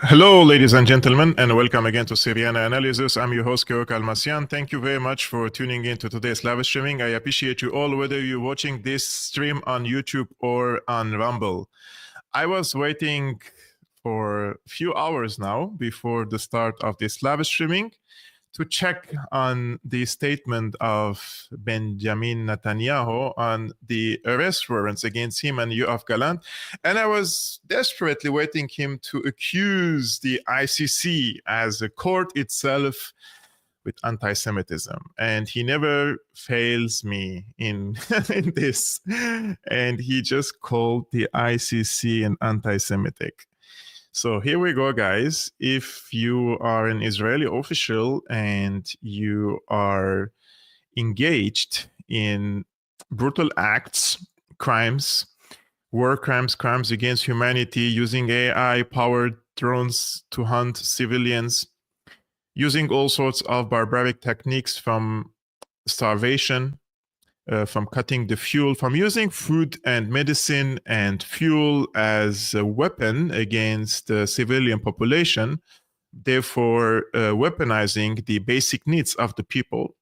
Hello, ladies and gentlemen, and welcome again to Syriana Analysis. I'm your host, Kevork Almassian. Thank you very much for tuning in to today's live streaming. I appreciate you all, whether you're watching this stream on YouTube or on Rumble. I was waiting for a few hours now before the start of this live streaming to check on the statement of Benjamin Netanyahu on the arrest warrants against him and Yoav Gallant. And I was desperately waiting him to accuse the ICC as a court itself with anti-Semitism. And he never fails me in this. And he just called the ICC an anti-Semitic. So here we go, guys. If you are an Israeli official and you are engaged in brutal acts, crimes, war crimes, crimes against humanity, using AI-powered drones to hunt civilians, using all sorts of barbaric techniques from starvation, from cutting the fuel, from using food and medicine and fuel as a weapon against the civilian population, therefore weaponizing the basic needs of the people.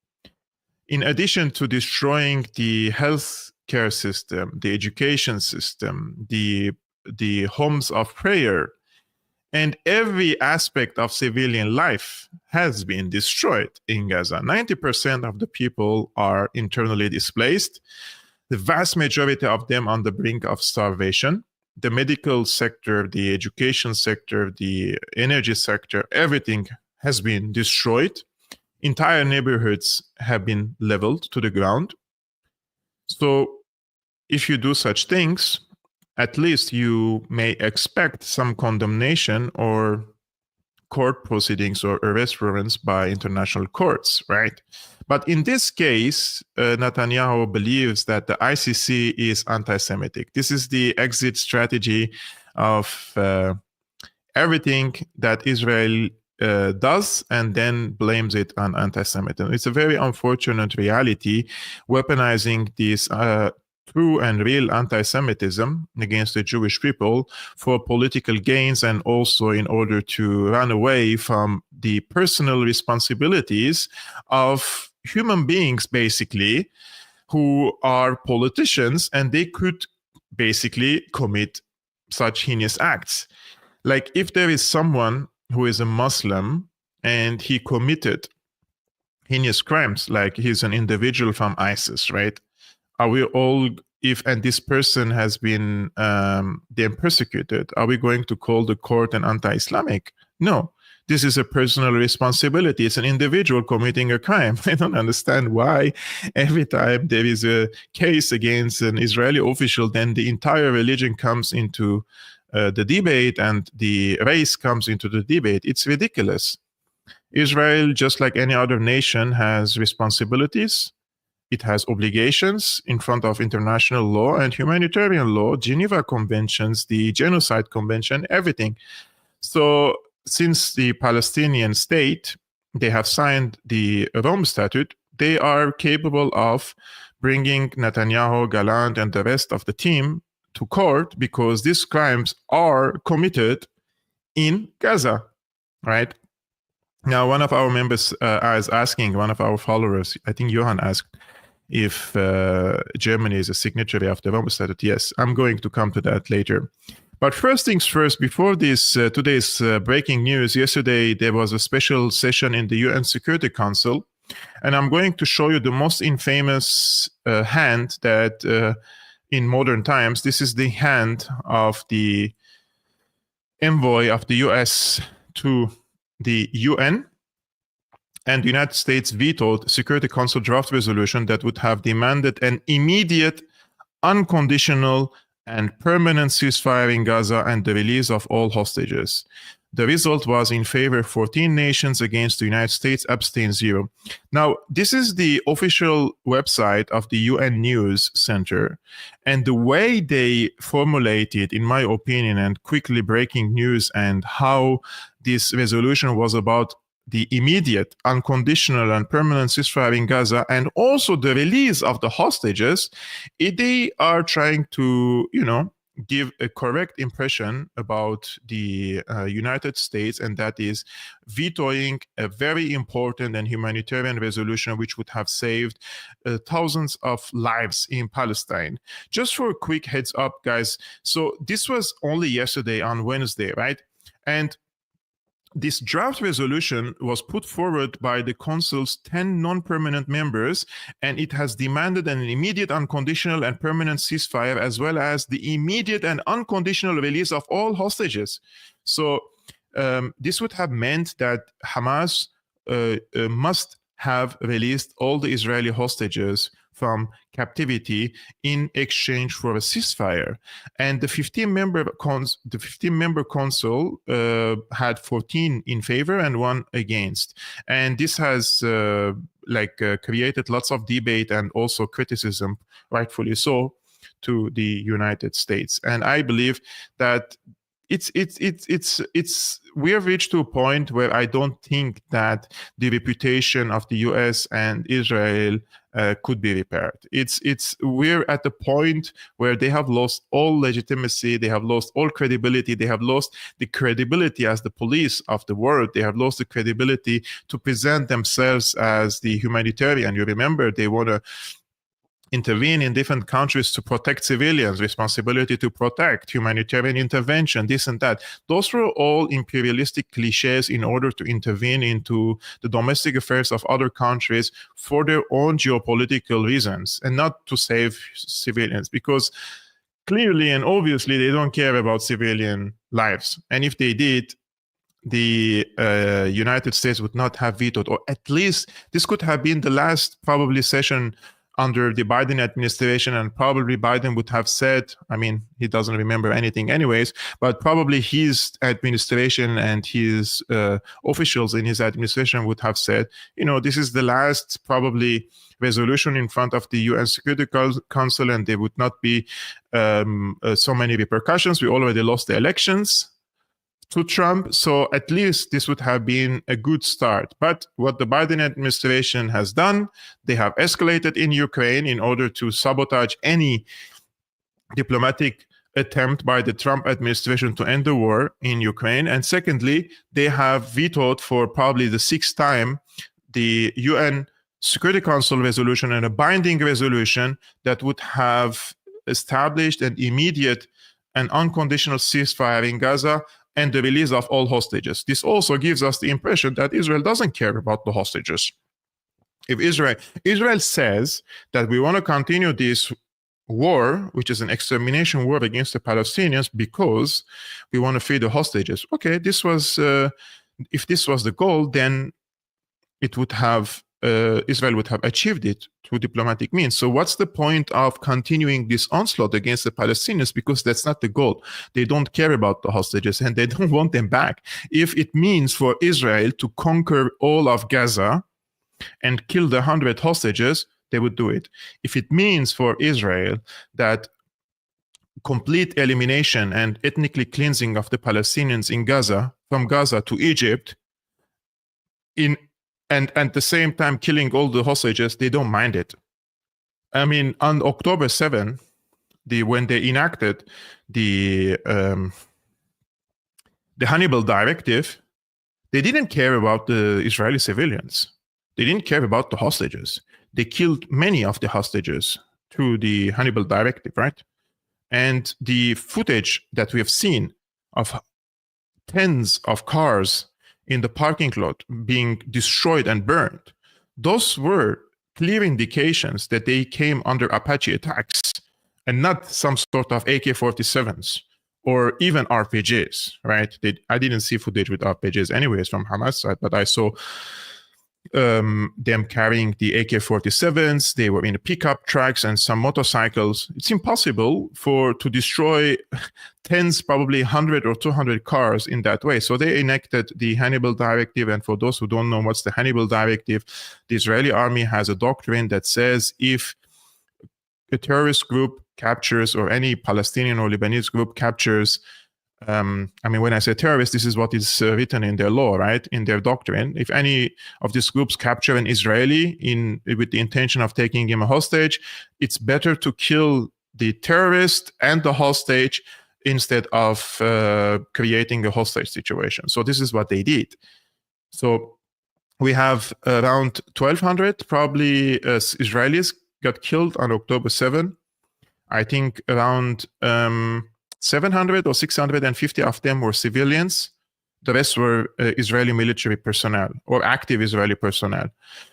In addition to destroying the health care system, the education system, the homes of prayer, and every aspect of civilian life has been destroyed in Gaza. 90% of the people are internally displaced. The vast majority of them on the brink of starvation. The medical sector, the education sector, the energy sector, everything has been destroyed. Entire neighborhoods have been leveled to the ground. So if you do such things, at least you may expect some condemnation or court proceedings or arrest warrants by international courts, right? But in this case, Netanyahu believes that the ICC is anti-Semitic. This is the exit strategy of everything that Israel does and then blames it on anti-Semitism. It's a very unfortunate reality, weaponizing this true and real anti-Semitism against the Jewish people for political gains and also in order to run away from the personal responsibilities of human beings, basically, who are politicians, and they could basically commit such heinous acts. Like if there is someone who is a Muslim and he committed heinous crimes, like he's an individual from ISIS, right? Are we all, and this person has been then persecuted, are we going to call the court an anti-Islamic? No, this is a personal responsibility. It's an individual committing a crime. I don't understand why every time there is a case against an Israeli official, then the entire religion comes into the debate and the race comes into the debate. It's ridiculous. Israel, just like any other nation, has responsibilities. It has obligations in front of international law and humanitarian law, Geneva Conventions, the Genocide Convention, everything. So since the Palestinian state, they have signed the Rome Statute, they are capable of bringing Netanyahu, Gallant, and the rest of the team to court because these crimes are committed in Gaza, right? Now, one of our members is asking, one of our followers, I think Johan asked, if Germany is a signatory of the Rome Statute. Yes, I'm going to come to that later. But first things first, before this today's breaking news, yesterday there was a special session in the UN Security Council, and I'm going to show you the most infamous hand that in modern times, this is the hand of the envoy of the US to the UN. And the United States vetoed Security Council draft resolution that would have demanded an immediate, unconditional, and permanent ceasefire in Gaza and the release of all hostages. The result was in favor 14 nations, against the United States abstain 0. Now, this is the official website of the UN News Center. And the way they formulated, in my opinion, and quickly breaking news and how this resolution was about the immediate, unconditional, and permanent ceasefire in Gaza, and also the release of the hostages, they are trying to, give a correct impression about the United States, and that is vetoing a very important and humanitarian resolution which would have saved thousands of lives in Palestine. Just for a quick heads up, guys, so this was only yesterday on Wednesday, right? And this draft resolution was put forward by the Council's 10 non-permanent members, and it has demanded an immediate, unconditional, and permanent ceasefire, as well as the immediate and unconditional release of all hostages. So this would have meant that Hamas must have released all the Israeli hostages from captivity in exchange for a ceasefire. And the 15-member council had 14 in favor and 1 against. And this has created lots of debate and also criticism, rightfully so, to the United States. And I believe that we have reached to a point where I don't think that the reputation of the US and Israel could be repaired. We're at the point where they have lost all legitimacy, they have lost all credibility, they have lost the credibility as the police of the world, they have lost the credibility to present themselves as the humanitarian. You remember, they want to intervene in different countries to protect civilians, responsibility to protect, humanitarian intervention, this and that. Those were all imperialistic cliches in order to intervene into the domestic affairs of other countries for their own geopolitical reasons, and not to save civilians, because clearly and obviously they don't care about civilian lives. And if they did, the United States would not have vetoed, or at least this could have been the last probably session under the Biden administration, and probably Biden would have said, I mean, he doesn't remember anything anyways, but probably his administration and his officials in his administration would have said, this is the last probably resolution in front of the UN Security Council, and there would not be so many repercussions. We already lost the elections to Trump, so at least this would have been a good start. But what the Biden administration has done, they have escalated in Ukraine in order to sabotage any diplomatic attempt by the Trump administration to end the war in Ukraine. And secondly, they have vetoed for probably the 6th time the UN Security Council resolution, and a binding resolution that would have established an immediate and unconditional ceasefire in Gaza and the release of all hostages. This also gives us the impression that Israel doesn't care about the hostages. If Israel says that we want to continue this war, which is an extermination war against the Palestinians, because we want to free the hostages. Okay, if this was the goal, then it would have Israel would have achieved it through diplomatic means. So what's the point of continuing this onslaught against the Palestinians? Because that's not the goal. They don't care about the hostages and they don't want them back. If it means for Israel to conquer all of Gaza and kill the 100 hostages, they would do it. If it means for Israel that complete elimination and ethnically cleansing of the Palestinians in Gaza, from Gaza to Egypt, and at the same time killing all the hostages, they don't mind it. I mean, on October 7, when they enacted the Hannibal Directive, they didn't care about the Israeli civilians. They didn't care about the hostages. They killed many of the hostages through the Hannibal Directive, right? And the footage that we have seen of tens of cars in the parking lot being destroyed and burned, those were clear indications that they came under Apache attacks and not some sort of AK-47s or even RPGs, right? I didn't see footage with RPGs anyways from Hamas side, but I saw them carrying the AK-47s. They were in pickup trucks and some motorcycles. It's impossible to destroy tens, probably 100 or 200 cars in that way. So they enacted the Hannibal Directive. And for those who don't know what's the Hannibal Directive, the Israeli army has a doctrine that says if a terrorist group captures, or any Palestinian or Lebanese group captures, I mean, when I say terrorist, this is what is written in their law, right? In their doctrine. If any of these groups capture an Israeli with the intention of taking him a hostage, it's better to kill the terrorist and the hostage instead of creating a hostage situation. So this is what they did. So we have around 1,200 probably Israelis got killed on October 7. I think around 700 or 650 of them were civilians. The rest were Israeli military personnel or active Israeli personnel.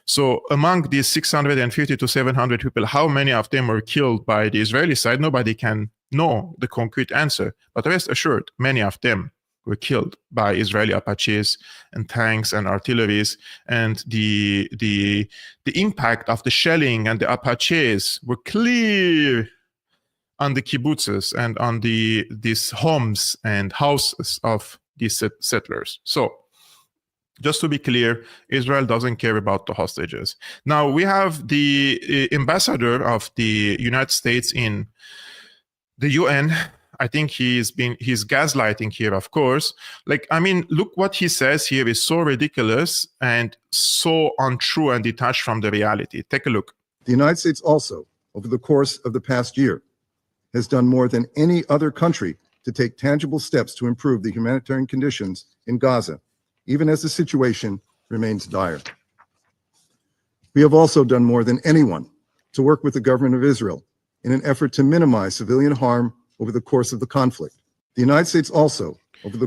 So among these 650 to 700 people, how many of them were killed by the Israeli side? Nobody can know the concrete answer. But rest assured, many of them were killed by Israeli Apaches and tanks and artilleries. And the impact of the shelling and the Apaches were clear on the kibbutzes and on these homes and houses of these settlers. So just to be clear, Israel doesn't care about the hostages. Now we have the ambassador of the United States in the UN. I think he's gaslighting here, of course. Like, I mean, look what he says here is so ridiculous and so untrue and detached from the reality. Take a look. The United States also, over the course of the past year, has done more than any other country to take tangible steps to improve the humanitarian conditions in Gaza, even as the situation remains dire. We have also done more than anyone to work with the government of Israel in an effort to minimize civilian harm over the course of the conflict. The United States also, over the...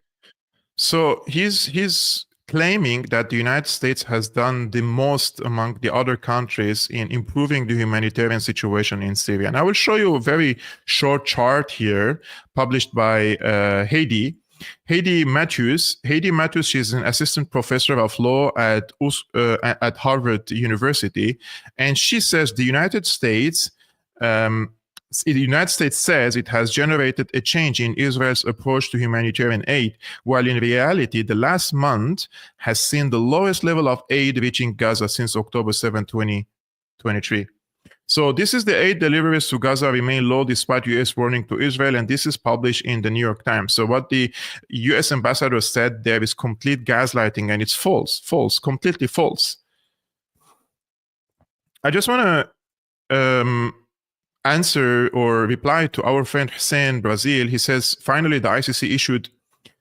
So he's claiming that the United States has done the most among the other countries in improving the humanitarian situation in Syria. And I will show you a very short chart here published by Heidi Matthews. Heidi Matthews, she's an assistant professor of law at Harvard University. And she says the United States says it has generated a change in Israel's approach to humanitarian aid, while in reality, the last month has seen the lowest level of aid reaching Gaza since October 7, 2023. So this is the aid deliveries to Gaza remain low despite U.S. warning to Israel, and this is published in the New York Times. So what the U.S. ambassador said there is complete gaslighting, and it's false, completely false. I just want to answer or reply to our friend Hussein Brazil. He says, finally, the ICC issued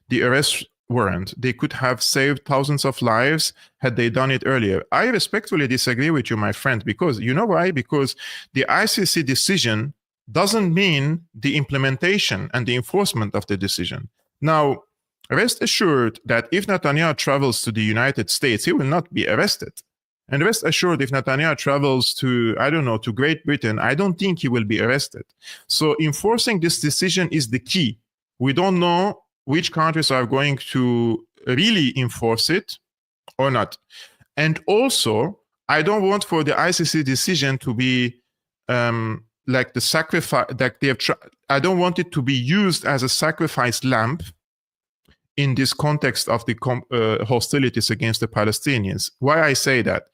the arrest warrant. They could have saved thousands of lives had they done it earlier. I respectfully disagree with you, my friend, because you know why? Because the ICC decision doesn't mean the implementation and the enforcement of the decision. Now, rest assured that if Netanyahu travels to the United States, he will not be arrested. And rest assured, if Netanyahu travels to, I don't know, to Great Britain, I don't think he will be arrested. So enforcing this decision is the key. We don't know which countries are going to really enforce it or not. And also, I don't want for the ICC decision to be like the sacrifice that they have. I don't want it to be used as a sacrifice lamb in this context of the hostilities against the Palestinians. Why I say that?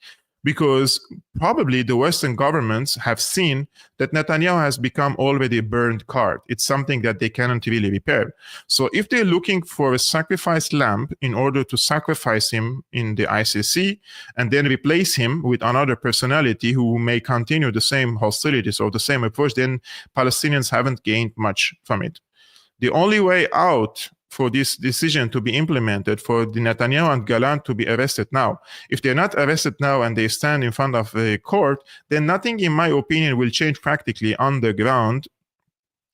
Because probably the Western governments have seen that Netanyahu has become already a burned card. It's something that they cannot really repair. So if they're looking for a sacrifice lamb in order to sacrifice him in the ICC and then replace him with another personality who may continue the same hostilities or the same approach, then Palestinians haven't gained much from it. The only way out for this decision to be implemented, for the Netanyahu and Gallant to be arrested now. If they're not arrested now and they stand in front of a court, then nothing, in my opinion, will change practically on the ground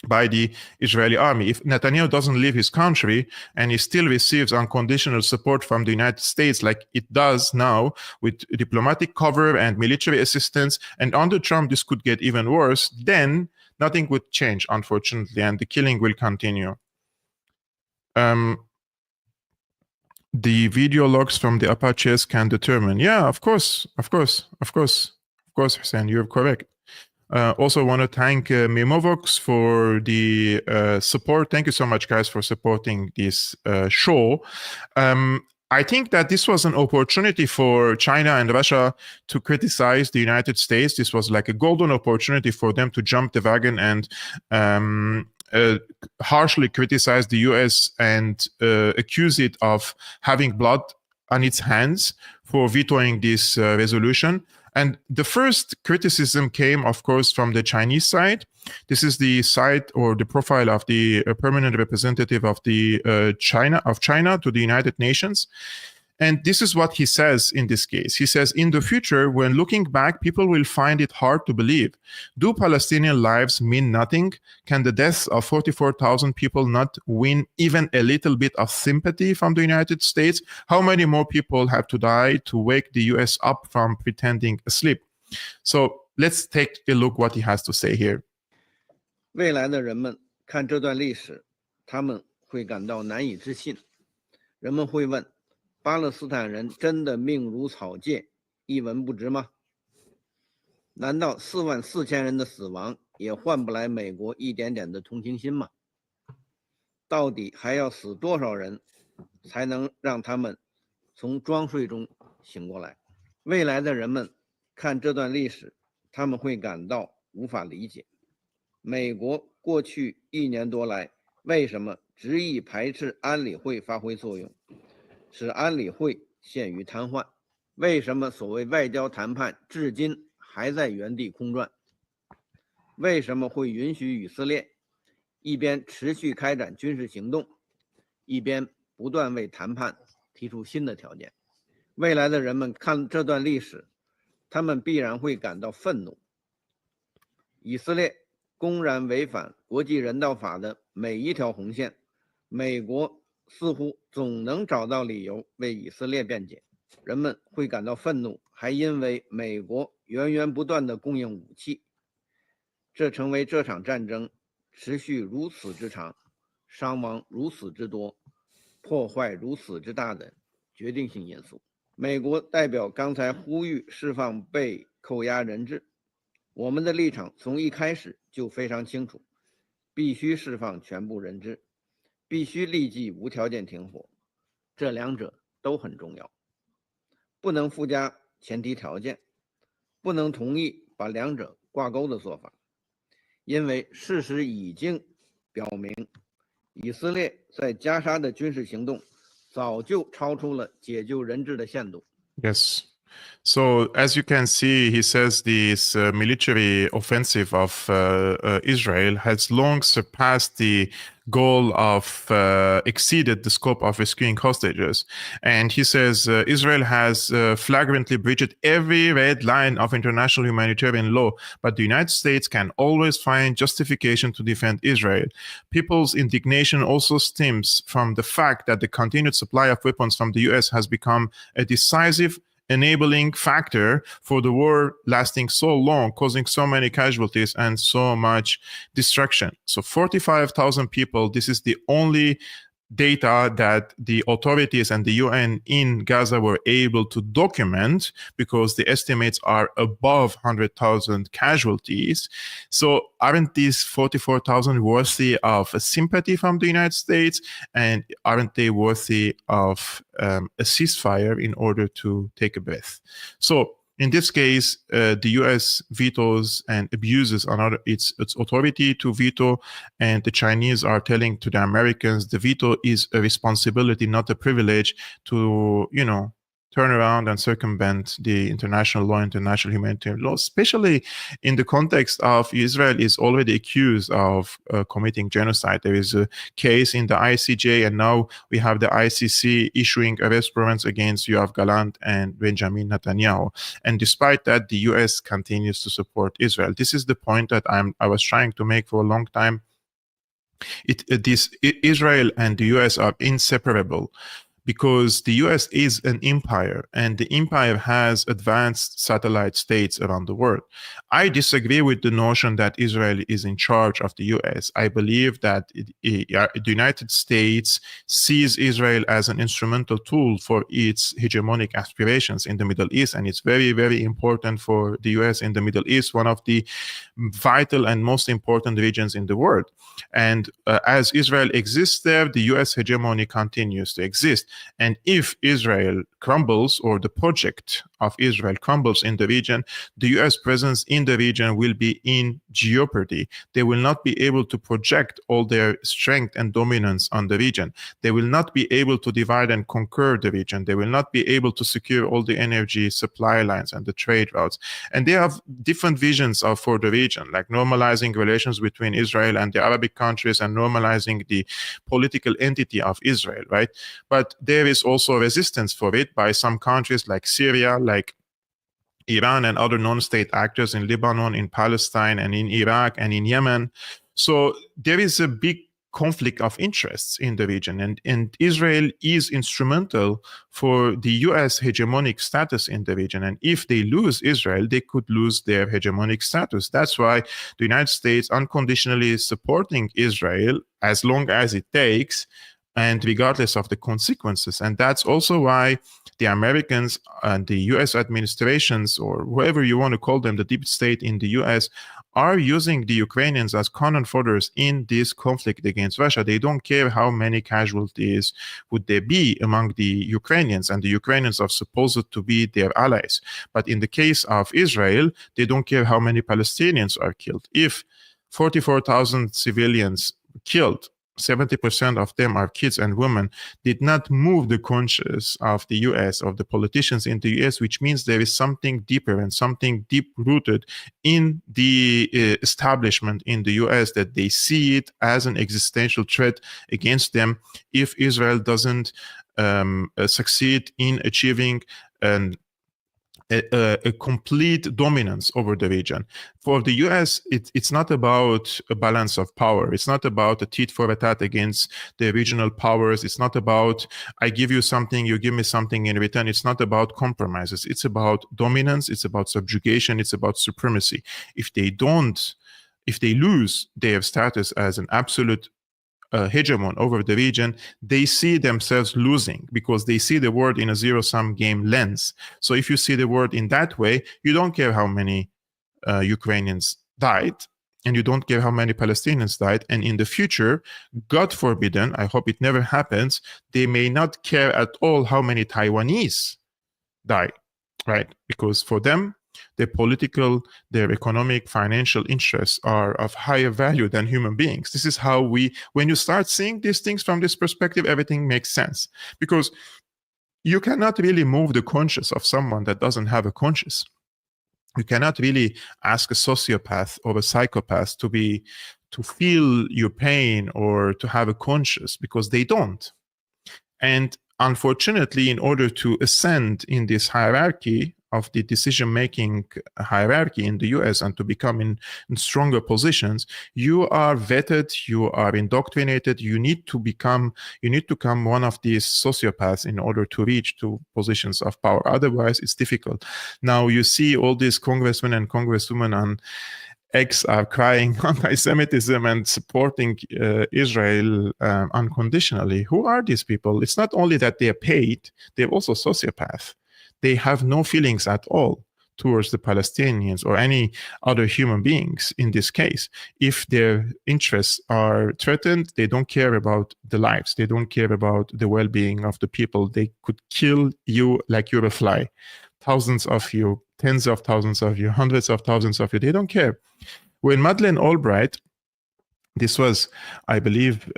by the Israeli army. If Netanyahu doesn't leave his country and he still receives unconditional support from the United States like it does now with diplomatic cover and military assistance, and under Trump this could get even worse, then nothing would change, unfortunately, and the killing will continue. The video logs from the Apaches can determine. Yeah, of course, Hussein, you're correct. Also want to thank Memovox for the support. Thank you so much, guys, for supporting this show. I think that this was an opportunity for China and Russia to criticize the United States. This was like a golden opportunity for them to jump the wagon and harshly criticize the US and accuse it of having blood on its hands for vetoing this resolution. And the first criticism came, of course, from the Chinese side. This is the side or the profile of the permanent representative of the China to the United Nations. And this is what he says in this case. He says, in the future, when looking back, people will find it hard to believe. Do Palestinian lives mean nothing? Can the deaths of 44,000 people not win even a little bit of sympathy from the United States? How many more people have to die to wake the US up from pretending asleep? So let's take a look what he has to say here. 未来的人们看这段历史，他们会感到难以置信。人们会问，巴勒斯坦人真的命如草芥，一文不值吗？难道44000人的死亡也换不来美国一点点的同情心吗？到底还要死多少人，才能让他们从装睡中醒过来？未来的人们看这段历史，他们会感到无法理解。美国过去1年多来，为什么执意排斥安理会发挥作用，使安理会陷于瘫痪？为什么所谓外交谈判至今还在原地空转？为什么会允许以色列一边持续开展军事行动，一边不断为谈判提出新的条件？未来的人们看这段历史，他们必然会感到愤怒。以色列公然违反国际人道法的每一条红线，美国似乎总能找到理由为以色列辩解。人们会感到愤怒，还因为美国源源不断的供应武器，这成为这场战争持续如此之长，伤亡如此之多，破坏如此之大的决定性因素。美国代表刚才呼吁释放被扣押人质，我们的立场从一开始就非常清楚，必须释放全部人质，必须立即无条件停火，这两者都很重要，不能附加前提条件，不能同意把两者挂钩的做法，因为事实已经表明，以色列在加沙的军事行动早就超出了解救人质的限度。 Yes. So as you can see, he says this military offensive of Israel has long surpassed the goal of exceeded the scope of rescuing hostages. And he says Israel has flagrantly breached every red line of international humanitarian law, but the United States can always find justification to defend Israel. People's indignation also stems from the fact that the continued supply of weapons from the US has become a decisive enabling factor for the war lasting so long, causing so many casualties and so much destruction. So 45,000 people, this is the only data that the authorities and the UN in Gaza were able to document, because the estimates are above 100,000 casualties. So aren't these 44,000 worthy of sympathy from the United States? And aren't they worthy of a ceasefire in order to take a breath? So in this case, the US vetoes and abuses its authority to veto, and the Chinese are telling to the Americans the veto is a responsibility, not a privilege, to, turn around and circumvent the international law, international humanitarian law, especially in the context of Israel is already accused of committing genocide. There is a case in the ICJ, and now we have the ICC issuing arrest warrants against Yoav, Gallant, and Benjamin Netanyahu. And despite that, the US continues to support Israel. This is the point that I was trying to make for a long time. Israel and the US are inseparable, because the US is an empire, and the empire has advanced satellite states around the world. I disagree with the notion that Israel is in charge of the US. I believe that the United States sees Israel as an instrumental tool for its hegemonic aspirations in the Middle East, and it's very, very important for the US in the Middle East, one of the vital and most important regions in the world. And as Israel exists there, the US hegemony continues to exist. And if Israel crumbles, or the project of Israel crumbles in the region, the US presence in the region will be in jeopardy. They will not be able to project all their strength and dominance on the region. They will not be able to divide and conquer the region. They will not be able to secure all the energy supply lines and the trade routes. And they have different visions for the region, like normalizing relations between Israel and the Arabic countries and normalizing the political entity of Israel, right? But there is also resistance for it by some countries like Syria, like Iran and other non-state actors in Lebanon, in Palestine, and in Iraq, and in Yemen. So there is a big conflict of interests in the region, and Israel is instrumental for the US hegemonic status in the region. And if they lose Israel, they could lose their hegemonic status. That's why the United States unconditionally supporting Israel as long as it takes, and regardless of the consequences. And that's also why the Americans and the US administrations, or whoever you want to call them, the deep state in the US, are using the Ukrainians as cannon fodders in this conflict against Russia. They don't care how many casualties would there be among the Ukrainians, and the Ukrainians are supposed to be their allies. But in the case of Israel, they don't care how many Palestinians are killed. If 44,000 civilians killed, 70% of them are kids and women, did not move the conscience of the US, of the politicians in the US, which means there is something deeper and something deep-rooted in the establishment in the US, that they see it as an existential threat against them if Israel doesn't succeed in achieving a complete dominance over the region. For the US, it's not about a balance of power. It's not about a tit for tat against the regional powers. It's not about, I give you something, you give me something in return. It's not about compromises. It's about dominance. It's about subjugation. It's about supremacy. If they lose their status as an absolute hegemon over the region, they see themselves losing, because they see the world in a zero-sum game lens. So if you see the world in that way, you don't care how many Ukrainians died, and you don't care how many Palestinians died. And in the future, God forbidden, I hope it never happens, they may not care at all how many Taiwanese die, right? Because for them, their political, their economic, financial interests are of higher value than human beings. This is how when you start seeing these things from this perspective, everything makes sense. Because you cannot really move the conscience of someone that doesn't have a conscience. You cannot really ask a sociopath or a psychopath to feel your pain or to have a conscience, because they don't. And unfortunately, in order to ascend in this hierarchy of the decision-making hierarchy in the US and to become in stronger positions, you are vetted, you are indoctrinated, you need to become one of these sociopaths in order to reach to positions of power. Otherwise, it's difficult. Now, you see all these congressmen and congresswomen on X are crying anti-Semitism and supporting Israel unconditionally. Who are these people? It's not only that they're paid, they're also sociopaths. They have no feelings at all towards the Palestinians or any other human beings in this case. If their interests are threatened, they don't care about the lives. They don't care about the well-being of the people. They could kill you like you're a fly. Thousands of you, tens of thousands of you, hundreds of thousands of you, they don't care. When Madeleine Albright, this was, I believe,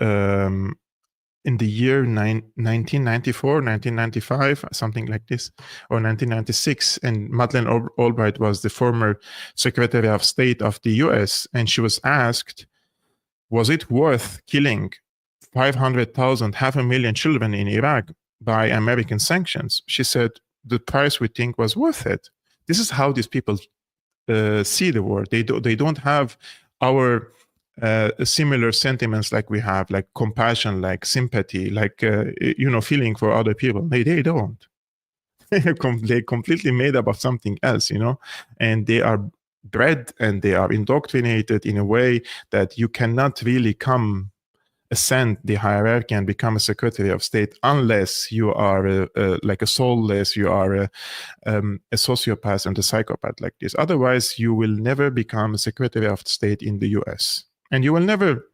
in the year 1994, 1995, something like this, or 1996. And Madeleine Albright was the former Secretary of State of the US. And she was asked, was it worth killing 500,000, 500,000 children in Iraq by American sanctions? She said, the price we think was worth it. This is how these people see the world. They don't have our similar sentiments like we have, like compassion, like sympathy, like feeling for other people. They don't. They're completely made up of something else, and they are bred and they are indoctrinated in a way that you cannot really ascend the hierarchy and become a Secretary of State unless you are like a soulless, you are a sociopath and a psychopath like this. Otherwise, you will never become a Secretary of State in the US. And you will never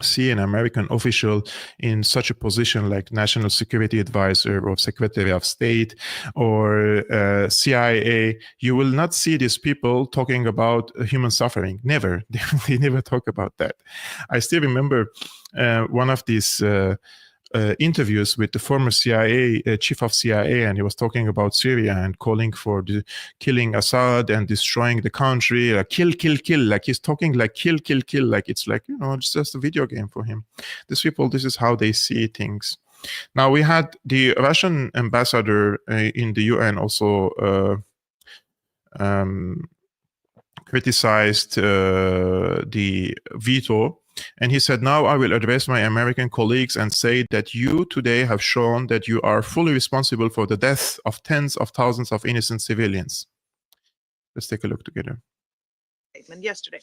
see an American official in such a position like National Security Advisor or Secretary of State or CIA, you will not see these people talking about human suffering. Never. They never talk about that. I still remember one of these interviews with the former CIA chief of CIA, and he was talking about Syria and calling for the killing Assad and destroying the country, kill, like he's talking like kill, like it's like, it's just a video game for him. These people, this is how they see things. Now, we had the Russian ambassador in the UN also criticized the veto. And he said, now I will address my American colleagues and say that you today have shown that you are fully responsible for the death of tens of thousands of innocent civilians. Let's take a look together. Statement yesterday.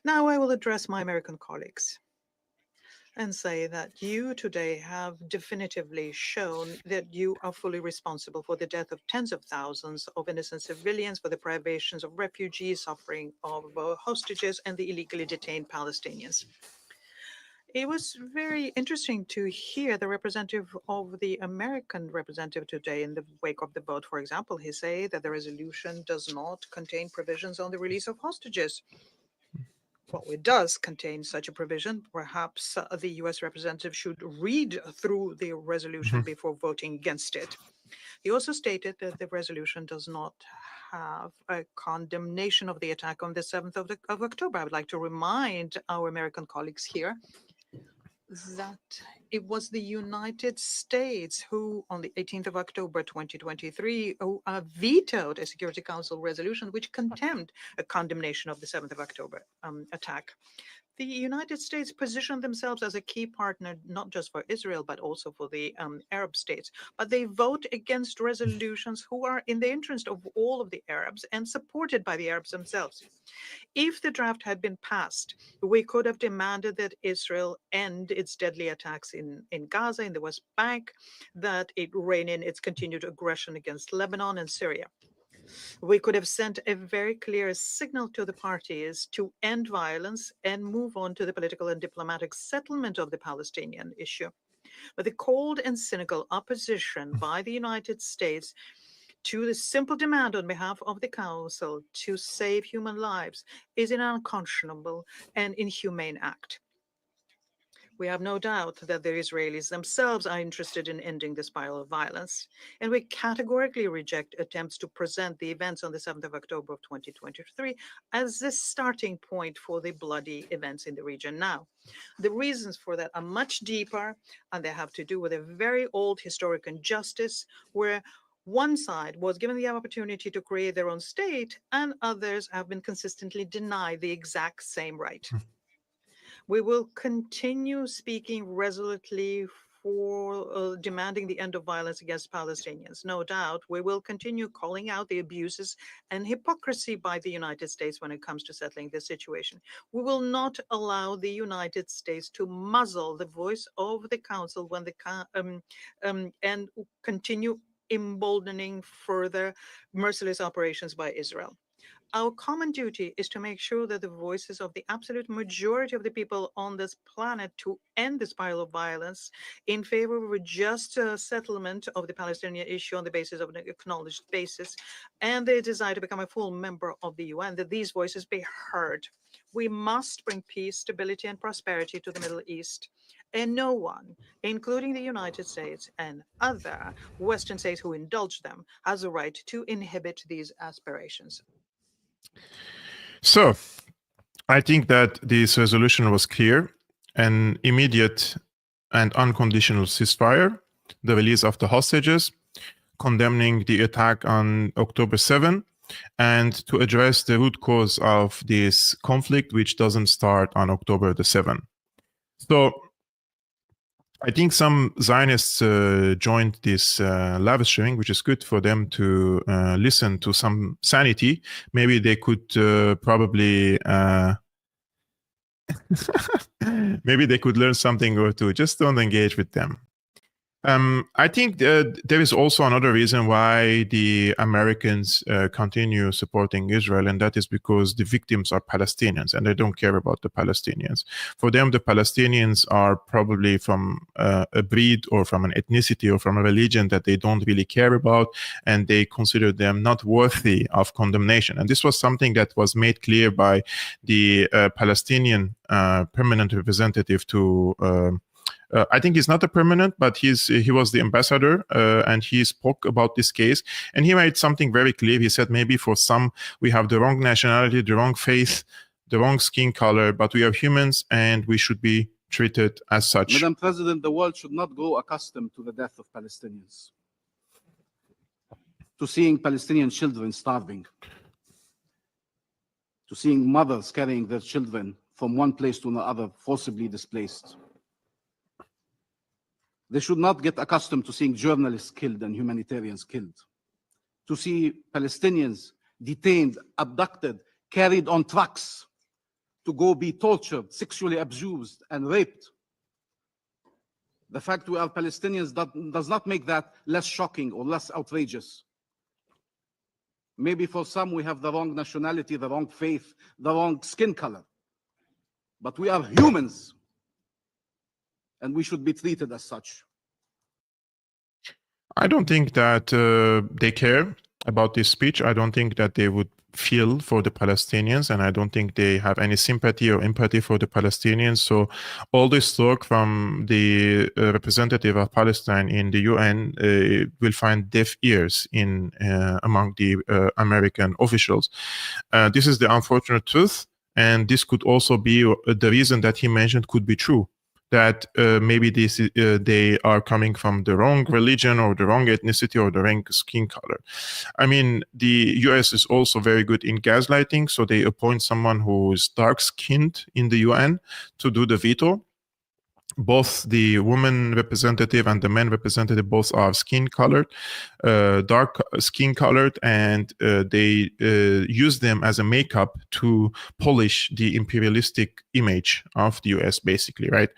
Now I will address my American colleagues and say that you today have definitively shown that you are fully responsible for the death of tens of thousands of innocent civilians, for the privations of refugees, suffering of hostages, and the illegally detained Palestinians. It was very interesting to hear the representative of the American representative today in the wake of the vote. For example, he said that the resolution does not contain provisions on the release of hostages. Well, it does contain such a provision. Perhaps the U.S. representative should read through the resolution before voting against it. He also stated that the resolution does not have a condemnation of the attack on the 7th of October. I would like to remind our American colleagues here that it was the United States who, on the 18th of October 2023, vetoed a Security Council resolution which condemned a condemnation of the 7th of October attack. The United States positioned themselves as a key partner, not just for Israel, but also for the Arab states. But they vote against resolutions who are in the interest of all of the Arabs and supported by the Arabs themselves. If the draft had been passed, we could have demanded that Israel end its deadly attacks in Gaza, in the West Bank, that it rein in its continued aggression against Lebanon and Syria. We could have sent a very clear signal to the parties to end violence and move on to the political and diplomatic settlement of the Palestinian issue. But the cold and cynical opposition by the United States to the simple demand on behalf of the Council to save human lives is an unconscionable and inhumane act. We have no doubt that the Israelis themselves are interested in ending the spiral of violence, and we categorically reject attempts to present the events on the 7th of October of 2023 as the starting point for the bloody events in the region now. The reasons for that are much deeper, and they have to do with a very old historic injustice where one side was given the opportunity to create their own state, and others have been consistently denied the exact same right. We will continue speaking resolutely for demanding the end of violence against Palestinians. No doubt, we will continue calling out the abuses and hypocrisy by the United States when it comes to settling this situation. We will not allow the United States to muzzle the voice of the Council when and continue emboldening further merciless operations by Israel. Our common duty is to make sure that the voices of the absolute majority of the people on this planet to end the spiral of violence in favor of a just settlement of the Palestinian issue on the basis of an acknowledged basis and the desire to become a full member of the UN, that these voices be heard. We must bring peace, stability, and prosperity to the Middle East. And no one, including the United States and other Western states who indulge them, has a right to inhibit these aspirations. So, I think that this resolution was clear: an immediate and unconditional ceasefire, the release of the hostages, condemning the attack on October 7, and to address the root cause of this conflict, which doesn't start on October the 7th. So, I think some Zionists joined this live streaming, which is good for them to listen to some sanity. Maybe they could probably maybe they could learn something or two. Just don't engage with them. I think there is also another reason why the Americans continue supporting Israel, and that is because the victims are Palestinians, and they don't care about the Palestinians. For them, the Palestinians are probably from a breed or from an ethnicity or from a religion that they don't really care about, and they consider them not worthy of condemnation. And this was something that was made clear by the Palestinian permanent representative to I think he's not a permanent, but he was the ambassador, and he spoke about this case, and he made something very clear. He said maybe for some we have the wrong nationality, the wrong faith, the wrong skin color, but we are humans and we should be treated as such. Madam President, the world should not grow accustomed to the death of Palestinians, to seeing Palestinian children starving, to seeing mothers carrying their children from one place to another, forcibly displaced. They should not get accustomed to seeing journalists killed and humanitarians killed, to see Palestinians detained, abducted, carried on trucks to go be tortured, sexually abused, and raped. The fact we are Palestinians does not make that less shocking or less outrageous. Maybe for some we have the wrong nationality, the wrong faith, the wrong skin color, but we are humans, and we should be treated as such. I don't think that they care about this speech. I don't think that they would feel for the Palestinians, and I don't think they have any sympathy or empathy for the Palestinians. So all this talk from the representative of Palestine in the UN will find deaf ears in among the American officials. This is the unfortunate truth, and this could also be the reason that he mentioned could be true, that maybe this they are coming from the wrong religion or the wrong ethnicity or the wrong skin color. I mean, the US is also very good in gaslighting, so they appoint someone who is dark-skinned in the UN to do the veto. Both the woman representative and the man representative both are skin colored, dark skin colored, and they use them as a makeup to polish the imperialistic image of the US, basically, right?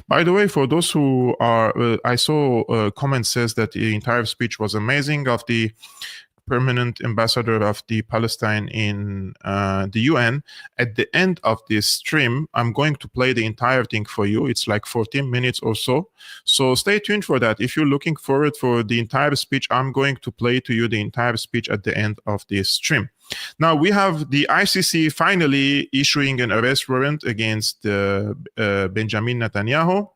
By the way, for those who are, I saw a comment says that the entire speech was amazing of the permanent ambassador of the Palestine in the UN. At the end of this stream, I'm going to play the entire thing for you. It's like 14 minutes or so. So stay tuned for that. If you're looking forward for the entire speech, I'm going to play to you the entire speech at the end of this stream. Now, we have the ICC finally issuing an arrest warrant against Benjamin Netanyahu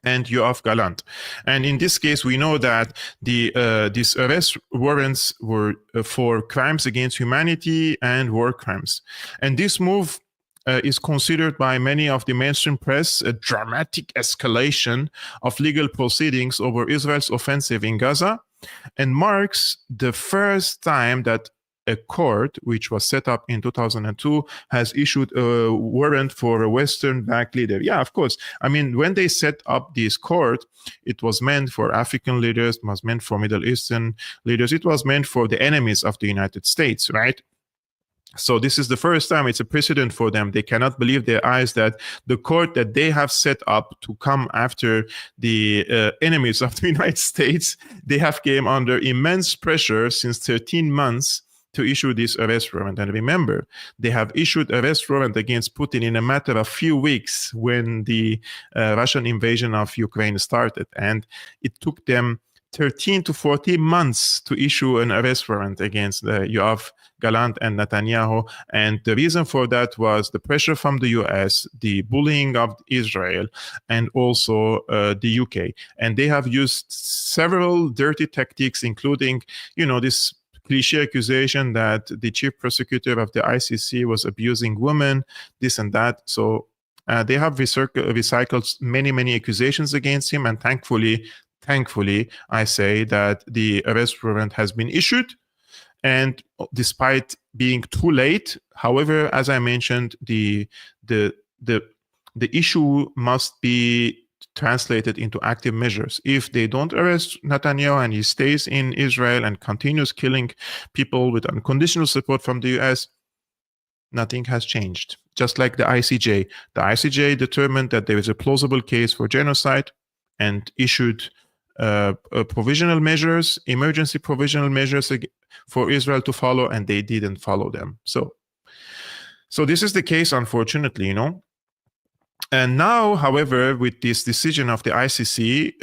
and Yoav Gallant. And in this case, we know that these arrest warrants were for crimes against humanity and war crimes. And this move is considered by many of the mainstream press a dramatic escalation of legal proceedings over Israel's offensive in Gaza, and marks the first time that a court, which was set up in 2002, has issued a warrant for a Western-backed leader. Yeah, of course. I mean, when they set up this court, it was meant for African leaders, it was meant for Middle Eastern leaders, it was meant for the enemies of the United States, right? So this is the first time, it's a precedent for them. They cannot believe their eyes that the court that they have set up to come after the enemies of the United States, they have came under immense pressure since 13 months to issue this arrest warrant. And remember, they have issued arrest warrant against Putin in a matter of few weeks when the Russian invasion of Ukraine started. And it took them 13 to 14 months to issue an arrest warrant against Yoav, Gallant, and Netanyahu. And the reason for that was the pressure from the US, the bullying of Israel, and also the UK. And they have used several dirty tactics, including, you know, this cliche accusation that the chief prosecutor of the ICC was abusing women, this and that. So they have recycled many accusations against him, and thankfully, I say that the arrest warrant has been issued. And despite being too late, however, as I mentioned, the issue must be translated into active measures. If they don't arrest Netanyahu and he stays in Israel and continues killing people with unconditional support from the US, nothing has changed. Just like the ICJ. The ICJ determined that there is a plausible case for genocide and issued provisional measures, emergency provisional measures for Israel to follow, and they didn't follow them. So this is the case, unfortunately, you know. And now, however, with this decision of the ICC,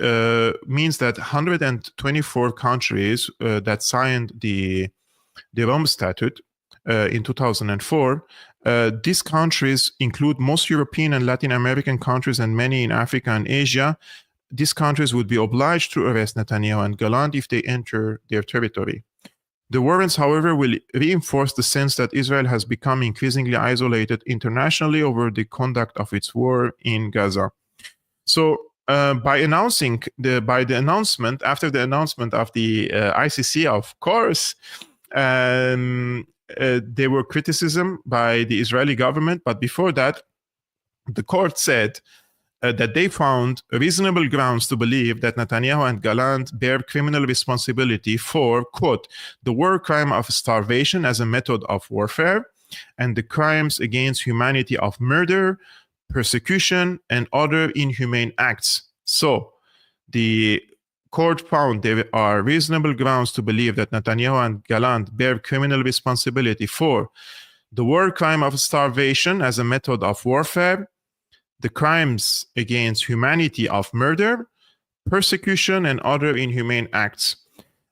means that 124 countries that signed the Rome Statute in 2004, these countries include most European and Latin American countries and many in Africa and Asia. These countries would be obliged to arrest Netanyahu and Gallant if they enter their territory. The warrants, however, will reinforce the sense that Israel has become increasingly isolated internationally over the conduct of its war in Gaza. So, after the announcement of the ICC, of course, there were criticism by the Israeli government, but before that, the court said that they found reasonable grounds to believe that Netanyahu and Gallant bear criminal responsibility for, quote, the war crime of starvation as a method of warfare, and the crimes against humanity of murder, persecution, and other inhumane acts. So, the court found there are reasonable grounds to believe that Netanyahu and Gallant bear criminal responsibility for the war crime of starvation as a method of warfare, the crimes against humanity of murder, persecution, and other inhumane acts.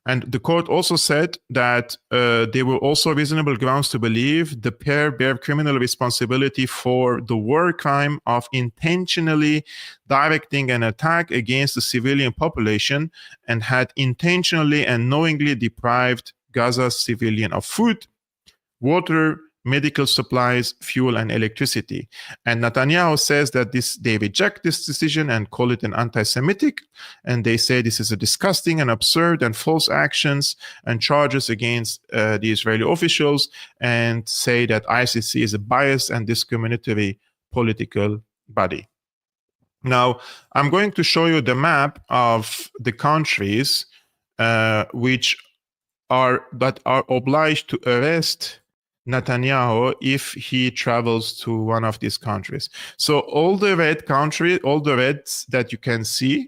And the court also said that there were also reasonable grounds to believe the pair bear criminal responsibility for the war crime of intentionally directing an attack against the civilian population and had intentionally and knowingly deprived Gaza's civilian of food, water, medical supplies, fuel, and electricity. And Netanyahu says that they reject this decision and call it an anti-Semitic, and they say this is a disgusting and absurd and false actions and charges against the Israeli officials, and say that ICC is a biased and discriminatory political body. Now, I'm going to show you the map of the countries that are obliged to arrest Netanyahu if he travels to one of these countries. So all the reds that you can see,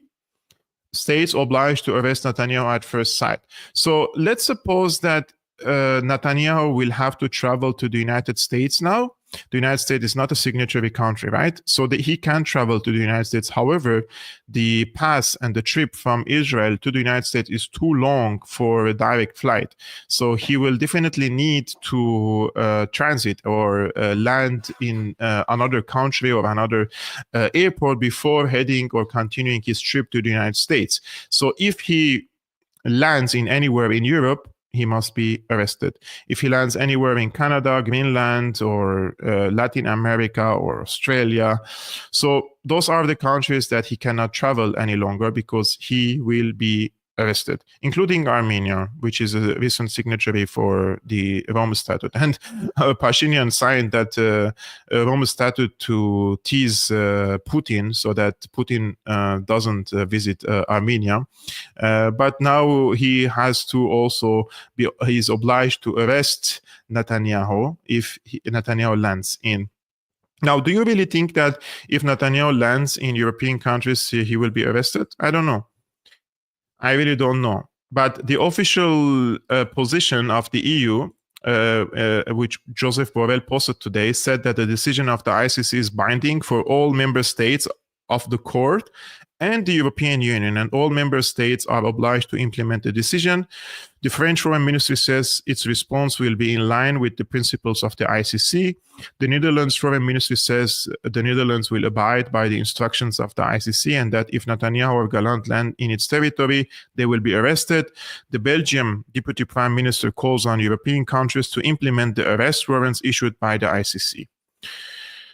states obliged to arrest Netanyahu at first sight. So let's suppose that Netanyahu will have to travel to the United States now. The United States is not a signatory country, right? So that he can travel to the United States. However, the pass and the trip from Israel to the United States is too long for a direct flight. So he will definitely need to transit or land in another country or another airport before heading or continuing his trip to the United States. So if he lands in anywhere in Europe, he must be arrested. If he lands anywhere in Canada, Greenland, or Latin America, or Australia, so those are the countries that he cannot travel any longer because he will be arrested, including Armenia, which is a recent signatory for the Rome Statute. And Pashinyan signed that Rome Statute to tease Putin so that Putin doesn't visit Armenia. But now he has to also he's obliged to arrest Netanyahu if Netanyahu lands in. Now, do you really think that if Netanyahu lands in European countries, he will be arrested? I don't know. I really don't know. But the official position of the EU, which Joseph Borrell posted today, said that the decision of the ICC is binding for all member states of the court and the European Union, and all member states are obliged to implement the decision. The French Foreign Ministry says its response will be in line with the principles of the ICC. The Netherlands Foreign Ministry says the Netherlands will abide by the instructions of the ICC and that if Netanyahu or Gallant land in its territory, they will be arrested. The Belgium Deputy Prime Minister calls on European countries to implement the arrest warrants issued by the ICC.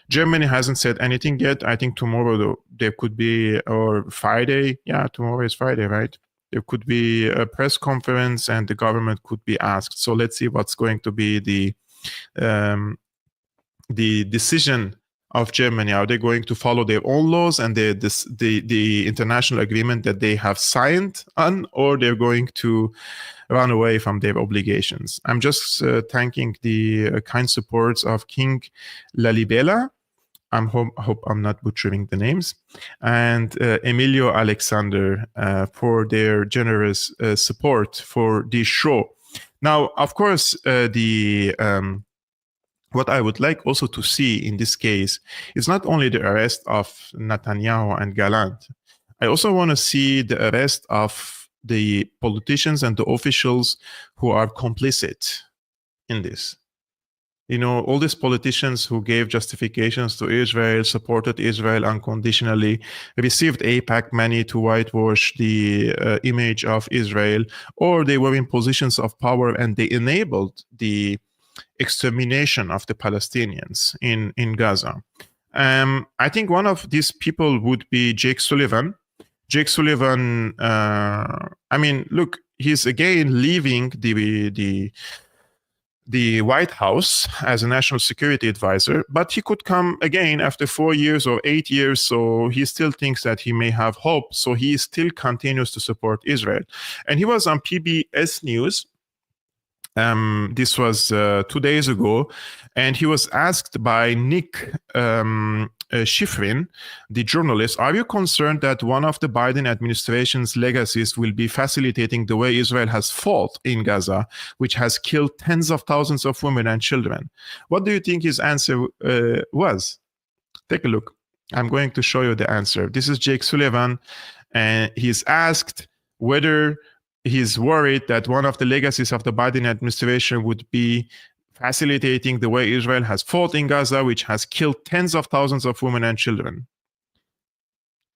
Germany hasn't said anything yet. I think tomorrow there could be, or Friday. Yeah, tomorrow is Friday, right? There could be a press conference and the government could be asked. So let's see what's going to be the decision of Germany. Are they going to follow their own laws and the international agreement that they have signed on, or they're going to run away from their obligations? I'm just thanking the kind supports of King Lalibela. hope I'm not butchering the names, and Emilio Alexander for their generous support for this show. Now, of course, what I would like also to see in this case is not only the arrest of Netanyahu and Gallant. I also want to see the arrest of the politicians and the officials who are complicit in this. You know, all these politicians who gave justifications to Israel, supported Israel unconditionally, received AIPAC money to whitewash the image of Israel, or they were in positions of power and they enabled the extermination of the Palestinians in Gaza. I think one of these people would be Jake Sullivan. Jake Sullivan, I mean, look, he's again leaving the White House as a national security advisor, but he could come again after 4 years or 8 years. So he still thinks that he may have hope. So he still continues to support Israel. And he was on PBS News. This was 2 days ago, and he was asked by Nick Schifrin, the journalist, are you concerned that one of the Biden administration's legacies will be facilitating the way Israel has fought in Gaza, which has killed tens of thousands of women and children? What do you think his answer was? Take a look. I'm going to show you the answer. This is Jake Sullivan, and he's asked whether he's worried that one of the legacies of the Biden administration would be facilitating the way Israel has fought in Gaza, which has killed tens of thousands of women and children.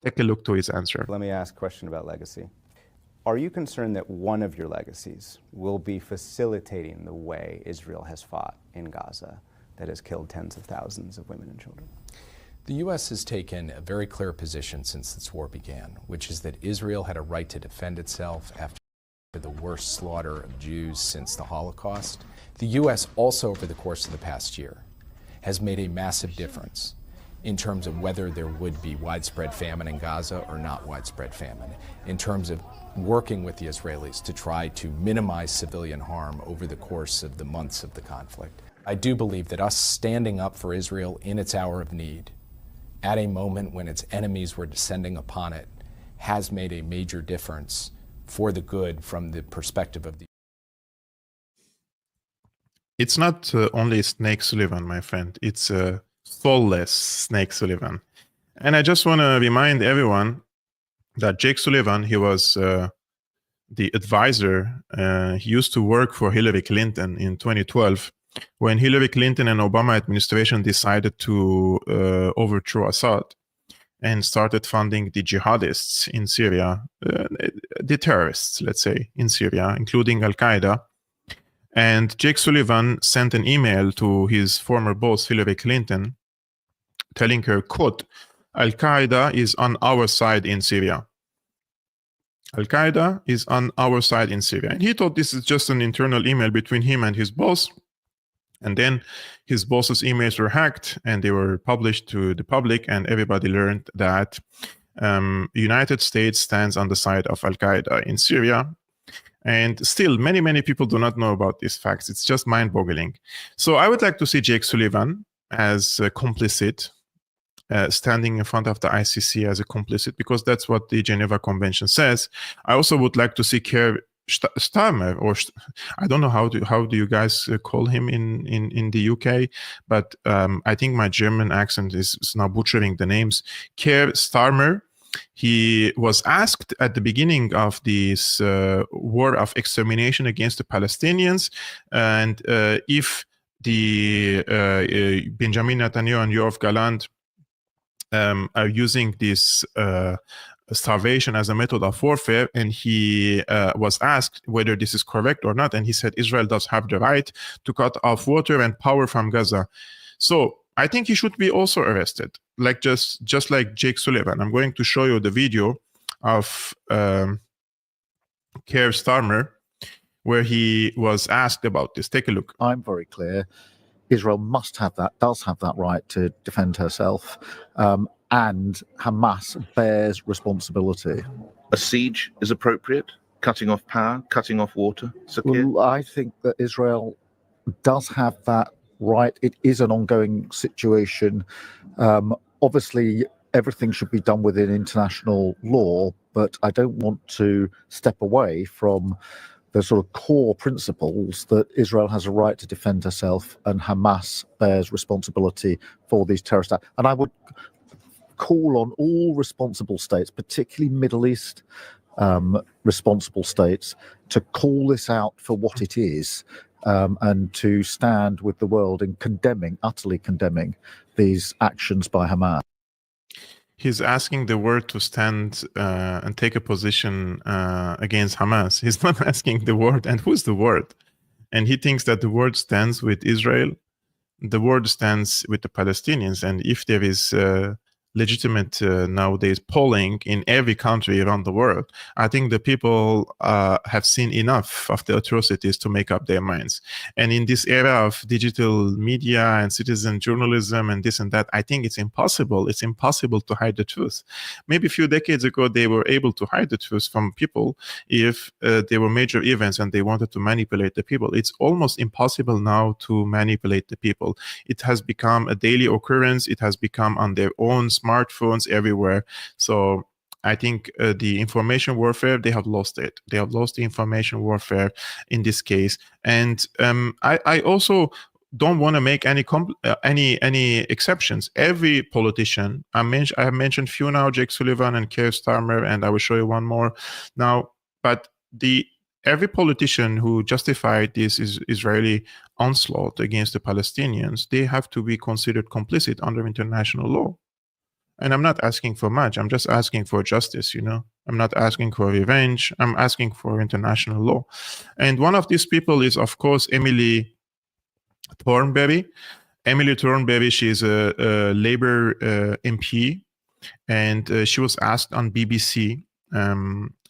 Take a look to his answer. Let me ask a question about legacy. Are you concerned that one of your legacies will be facilitating the way Israel has fought in Gaza that has killed tens of thousands of women and children? The U.S. has taken a very clear position since this war began, which is that Israel had a right to defend itself after the worst slaughter of Jews since the Holocaust. The U.S. also, over the course of the past year, has made a massive difference in terms of whether there would be widespread famine in Gaza or not widespread famine, in terms of working with the Israelis to try to minimize civilian harm over the course of the months of the conflict. I do believe that us standing up for Israel in its hour of need, at a moment when its enemies were descending upon it, has made a major difference for the good from the perspective of the... It's not only Snake Sullivan, my friend. It's a soulless Snake Sullivan. And I just want to remind everyone that Jake Sullivan, he was the advisor. He used to work for Hillary Clinton in 2012 when Hillary Clinton and Obama administration decided to overthrow Assad and started funding the jihadists in Syria, the terrorists, let's say, in Syria, including Al-Qaeda. And Jake Sullivan sent an email to his former boss, Hillary Clinton, telling her, quote, Al-Qaeda is on our side in Syria. Al-Qaeda is on our side in Syria. And he thought this is just an internal email between him and his boss. And then his boss's emails were hacked and they were published to the public, and everybody learned that United States stands on the side of Al-Qaeda in Syria. And still, many, many people do not know about these facts. It's just mind-boggling. So I would like to see Jake Sullivan as complicit, standing in front of the ICC as a complicit, because that's what the Geneva Convention says. I also would like to see Kevork Starmer, or I don't know how do you guys call him in the UK, but I think my German accent is now butchering the names. Kevork Starmer. He was asked at the beginning of this war of extermination against the Palestinians, and if the Benjamin Netanyahu and Yoav Gallant are using this starvation as a method of warfare, and he was asked whether this is correct or not, and he said Israel does have the right to cut off water and power from Gaza. So I think he should be also arrested, like just like Jake Sullivan. I'm going to show you the video of Kevork Starmer, where he was asked about this. Take a look. I'm very clear. Israel does have that right to defend herself, and Hamas bears responsibility. A siege is appropriate, cutting off power, cutting off water. Well, I think that Israel does have that right. It is an ongoing situation. Obviously, everything should be done within international law, but I don't want to step away from the sort of core principles that Israel has a right to defend herself and Hamas bears responsibility for these terrorist acts. And I would call on all responsible states, particularly Middle East responsible states, to call this out for what it is, and to stand with the world in utterly condemning these actions by Hamas. He's asking the world to stand and take a position against Hamas. He's not asking the world, and who's the world? And he thinks that the world stands with Israel. The world stands with the Palestinians. And if there is legitimate nowadays polling in every country around the world, I think the people have seen enough of the atrocities to make up their minds. And in this era of digital media and citizen journalism and this and that, I think it's impossible. It's impossible to hide the truth. Maybe a few decades ago, they were able to hide the truth from people if there were major events and they wanted to manipulate the people. It's almost impossible now to manipulate the people. It has become a daily occurrence. It has become on their own smartphones everywhere. So I think the information warfare, they have lost it. They have lost the information warfare in this case. And I also don't want to make any exceptions. Every politician, I have mentioned few now, Jake Sullivan and Keir Starmer, and I will show you one more now. But every politician who justified this Israeli onslaught against the Palestinians, they have to be considered complicit under international law. And I'm not asking for much. I'm just asking for justice, I'm not asking for revenge. I'm asking for international law. And one of these people is, of course, Emily Thornberry. Emily Thornberry, she's a Labour MP, and she was asked on BBC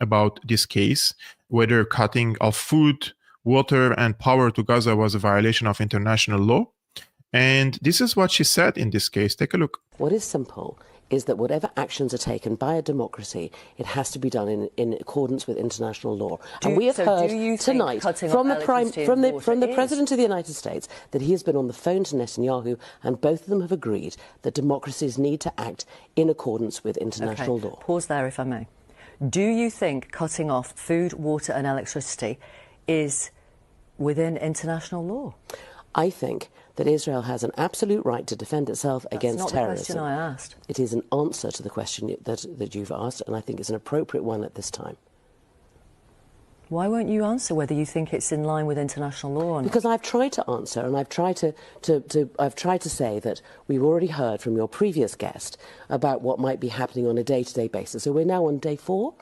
about this case, whether cutting of food, water, and power to Gaza was a violation of international law. And this is what she said in this case. Take a look. What is simple is that whatever actions are taken by a democracy, it has to be done in accordance with international law. And we have heard tonight from the President of the United States that he has been on the phone to Netanyahu, and both of them have agreed that democracies need to act in accordance with international law. Pause there, if I may. Do you think cutting off food, water and electricity is within international law? I think that Israel has an absolute right to defend itself against terrorism. That's not the question I asked. It is an answer to the question that you've asked, and I think it's an appropriate one at this time. Why won't you answer whether you think it's in line with international law or not? Because I've tried to answer, and I've tried to say that we've already heard from your previous guest about what might be happening on a day-to-day basis. So we're now on day 4.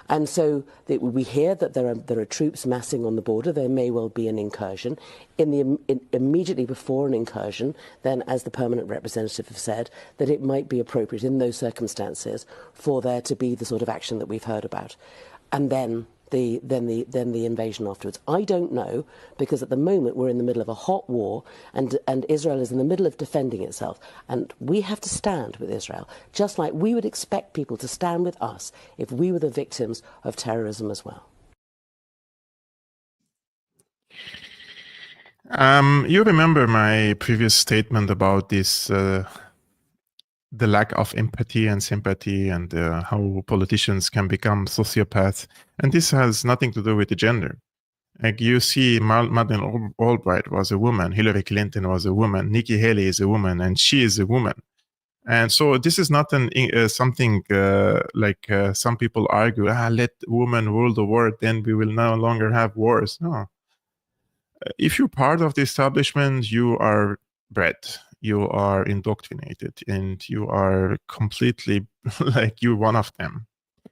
And so we hear that there are troops massing on the border. There may well be an incursion. Immediately before an incursion, then, as the permanent representative have said, that it might be appropriate in those circumstances for there to be the sort of action that we've heard about. And then the invasion afterwards. I don't know, because at the moment we're in the middle of a hot war, and Israel is in the middle of defending itself, and we have to stand with Israel, just like we would expect people to stand with us if we were the victims of terrorism as well. You remember my previous statement about this the lack of empathy and sympathy, and how politicians can become sociopaths. And this has nothing to do with the gender. Like, you see, Madeleine Albright was a woman, Hillary Clinton was a woman, Nikki Haley is a woman, and she is a woman. And so this is not something like some people argue, let women rule the world, then we will no longer have wars. No. If you're part of the establishment, you are bred. You are indoctrinated, and you are completely like you're one of them.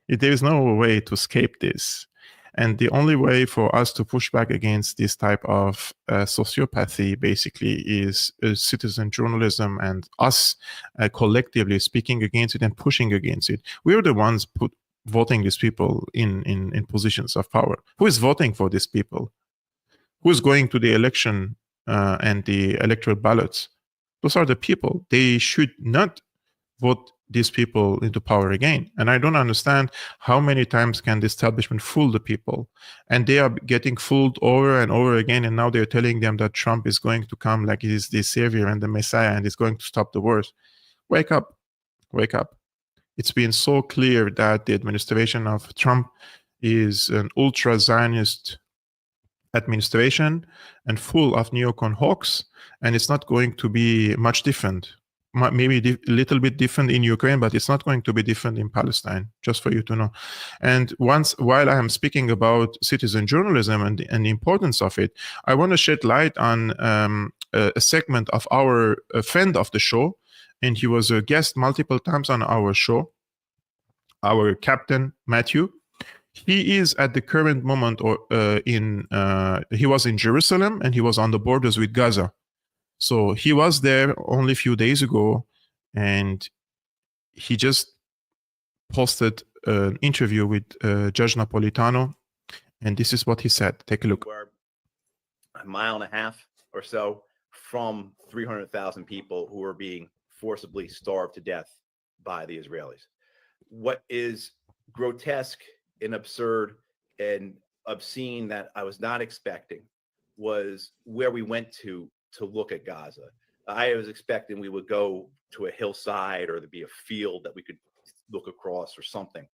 There is no way to escape this. And the only way for us to push back against this type of sociopathy basically is citizen journalism, and us collectively speaking against it and pushing against it. We're the ones voting these people in positions of power. Who is voting for these people? Who is going to the election and the electoral ballots? Those are the people. They should not vote these people into power again. And I don't understand how many times can the establishment fool the people. And they are getting fooled over and over again. And now they're telling them that Trump is going to come like he's the savior and the messiah and is going to stop the wars. Wake up, wake up. It's been so clear that the administration of Trump is an ultra-Zionist administration and full of neocon hawks, and it's not going to be much different. Maybe a little bit different in Ukraine, but it's not going to be different in Palestine, just for you to know. And while I am speaking about citizen journalism and the importance of it, I want to shed light on a segment of our friend of the show, and he was a guest multiple times on our show, our Captain Matthew. He is at the current moment he was in Jerusalem, and he was on the borders with Gaza. So he was there only a few days ago, and he just posted an interview with Judge Napolitano, and this is what he said. Take a look. We're a mile and a half or so from 300,000 people who are being forcibly starved to death by the Israelis. What is grotesque and absurd and obscene that I was not expecting was where we went to look at Gaza. I was expecting we would go to a hillside or there'd be a field that we could look across or something.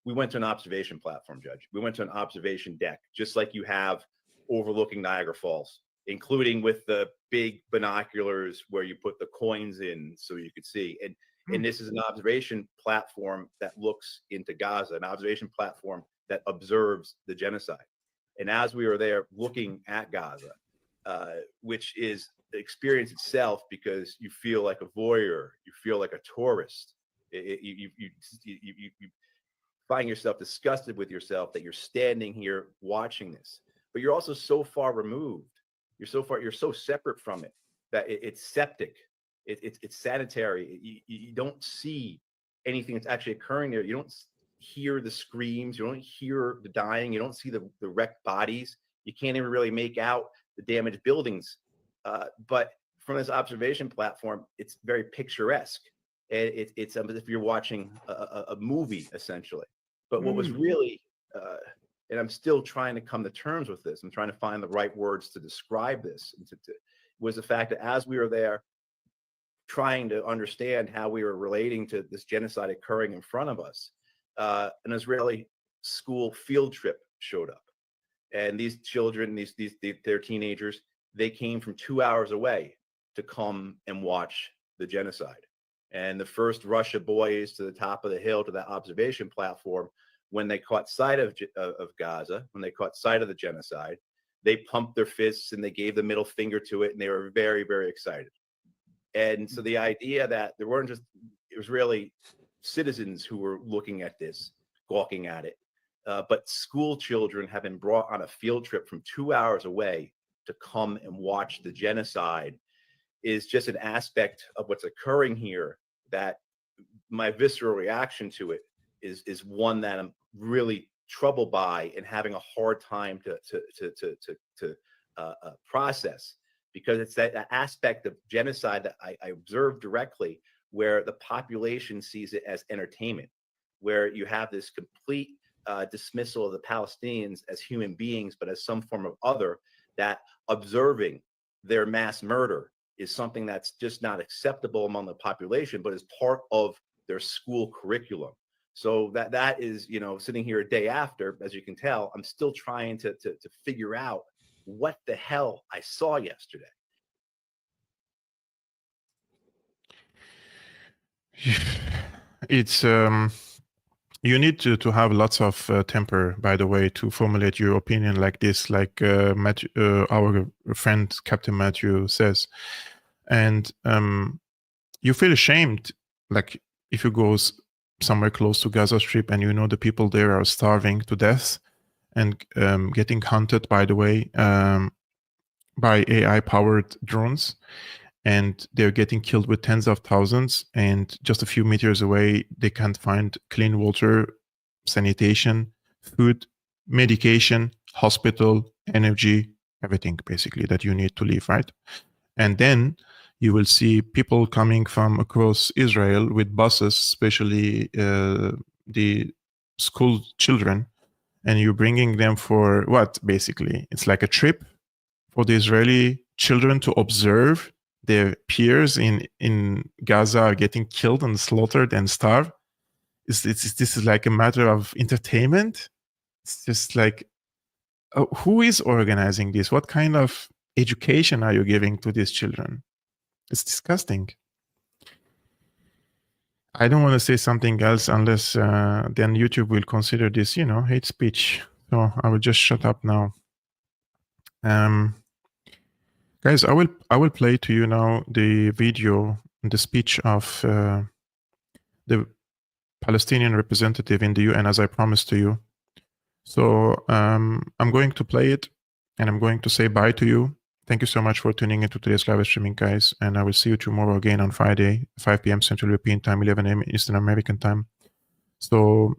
We went to an observation platform, Judge. We went to an observation deck, just like you have overlooking Niagara Falls, including with the big binoculars where you put the coins in so you could see. And this is an observation platform that looks into Gaza, an observation platform that observes the genocide. And as we were there looking at Gaza, which is the experience itself, because you feel like a voyeur, you feel like a tourist. You find yourself disgusted with yourself that you're standing here watching this, but you're also so far removed. You're so separate from it that it's septic. It's sanitary. You don't see anything that's actually occurring there. You don't hear the screams. You don't hear the dying. You don't see the wrecked bodies. You can't even really make out the damaged buildings. But from this observation platform, it's very picturesque. And it's as if you're watching a movie, essentially. But what was really, and I'm still trying to come to terms with this, I'm trying to find the right words to describe this, was the fact that as we were there, trying to understand how we were relating to this genocide occurring in front of us, an Israeli school field trip showed up. And these children, they're teenagers, they came from 2 hours away to come and watch the genocide. And the first rush of boys to the top of the hill to that observation platform, when they caught sight of Gaza, when they caught sight of the genocide, they pumped their fists and they gave the middle finger to it, and they were very, very excited. And so the idea that there weren't just Israeli citizens who were looking at this, gawking at it, but school children have been brought on a field trip from 2 hours away to come and watch the genocide is just an aspect of what's occurring here that my visceral reaction to it is one that I'm really troubled by and having a hard time to process, because it's that aspect of genocide that I observed directly, where the population sees it as entertainment, where you have this complete dismissal of the Palestinians as human beings, but as some form of other, that observing their mass murder is something that's just not acceptable among the population, but is part of their school curriculum. So that is, sitting here a day after, as you can tell, I'm still trying to figure out what the hell I saw yesterday. It's you need to have lots of temper, by the way, to formulate your opinion like this, like Matthew, our friend Captain Matthew says. And you feel ashamed, like if you go somewhere close to Gaza Strip and the people there are starving to death and getting hunted, by the way, by AI-powered drones. And they're getting killed with tens of thousands, and just a few meters away, they can't find clean water, sanitation, food, medication, hospital, energy, everything basically that you need to live, right? And then you will see people coming from across Israel with buses, especially the school children, and you're bringing them for what, basically? It's like a trip for the Israeli children to observe their peers in Gaza are getting killed and slaughtered and starved. This is like a matter of entertainment. It's just like, who is organizing this? What kind of education are you giving to these children? It's disgusting. I don't want to say something else unless then YouTube will consider this, hate speech. So I will just shut up now. Guys, I will play to you now the video, the speech of the Palestinian representative in the UN, as I promised to you. So I'm going to play it, and I'm going to say bye to you. Thank you so much for tuning into today's live streaming, guys, and I will see you tomorrow again on Friday, 5 p.m. Central European Time, 11 a.m. Eastern American Time. So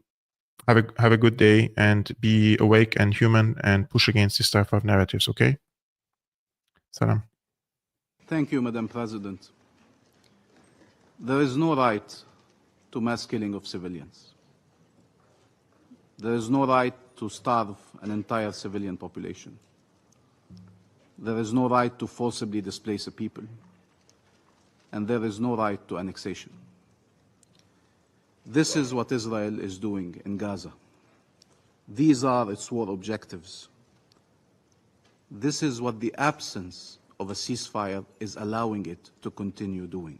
have a good day, and be awake and human, and push against this type of narratives, okay? Salam. Thank you, Madam President. There is no right to mass killing of civilians. There is no right to starve an entire civilian population. There is no right to forcibly displace a people. And there is no right to annexation. This is what Israel is doing in Gaza. These are its war objectives. This is what the absence of a ceasefire is allowing it to continue doing.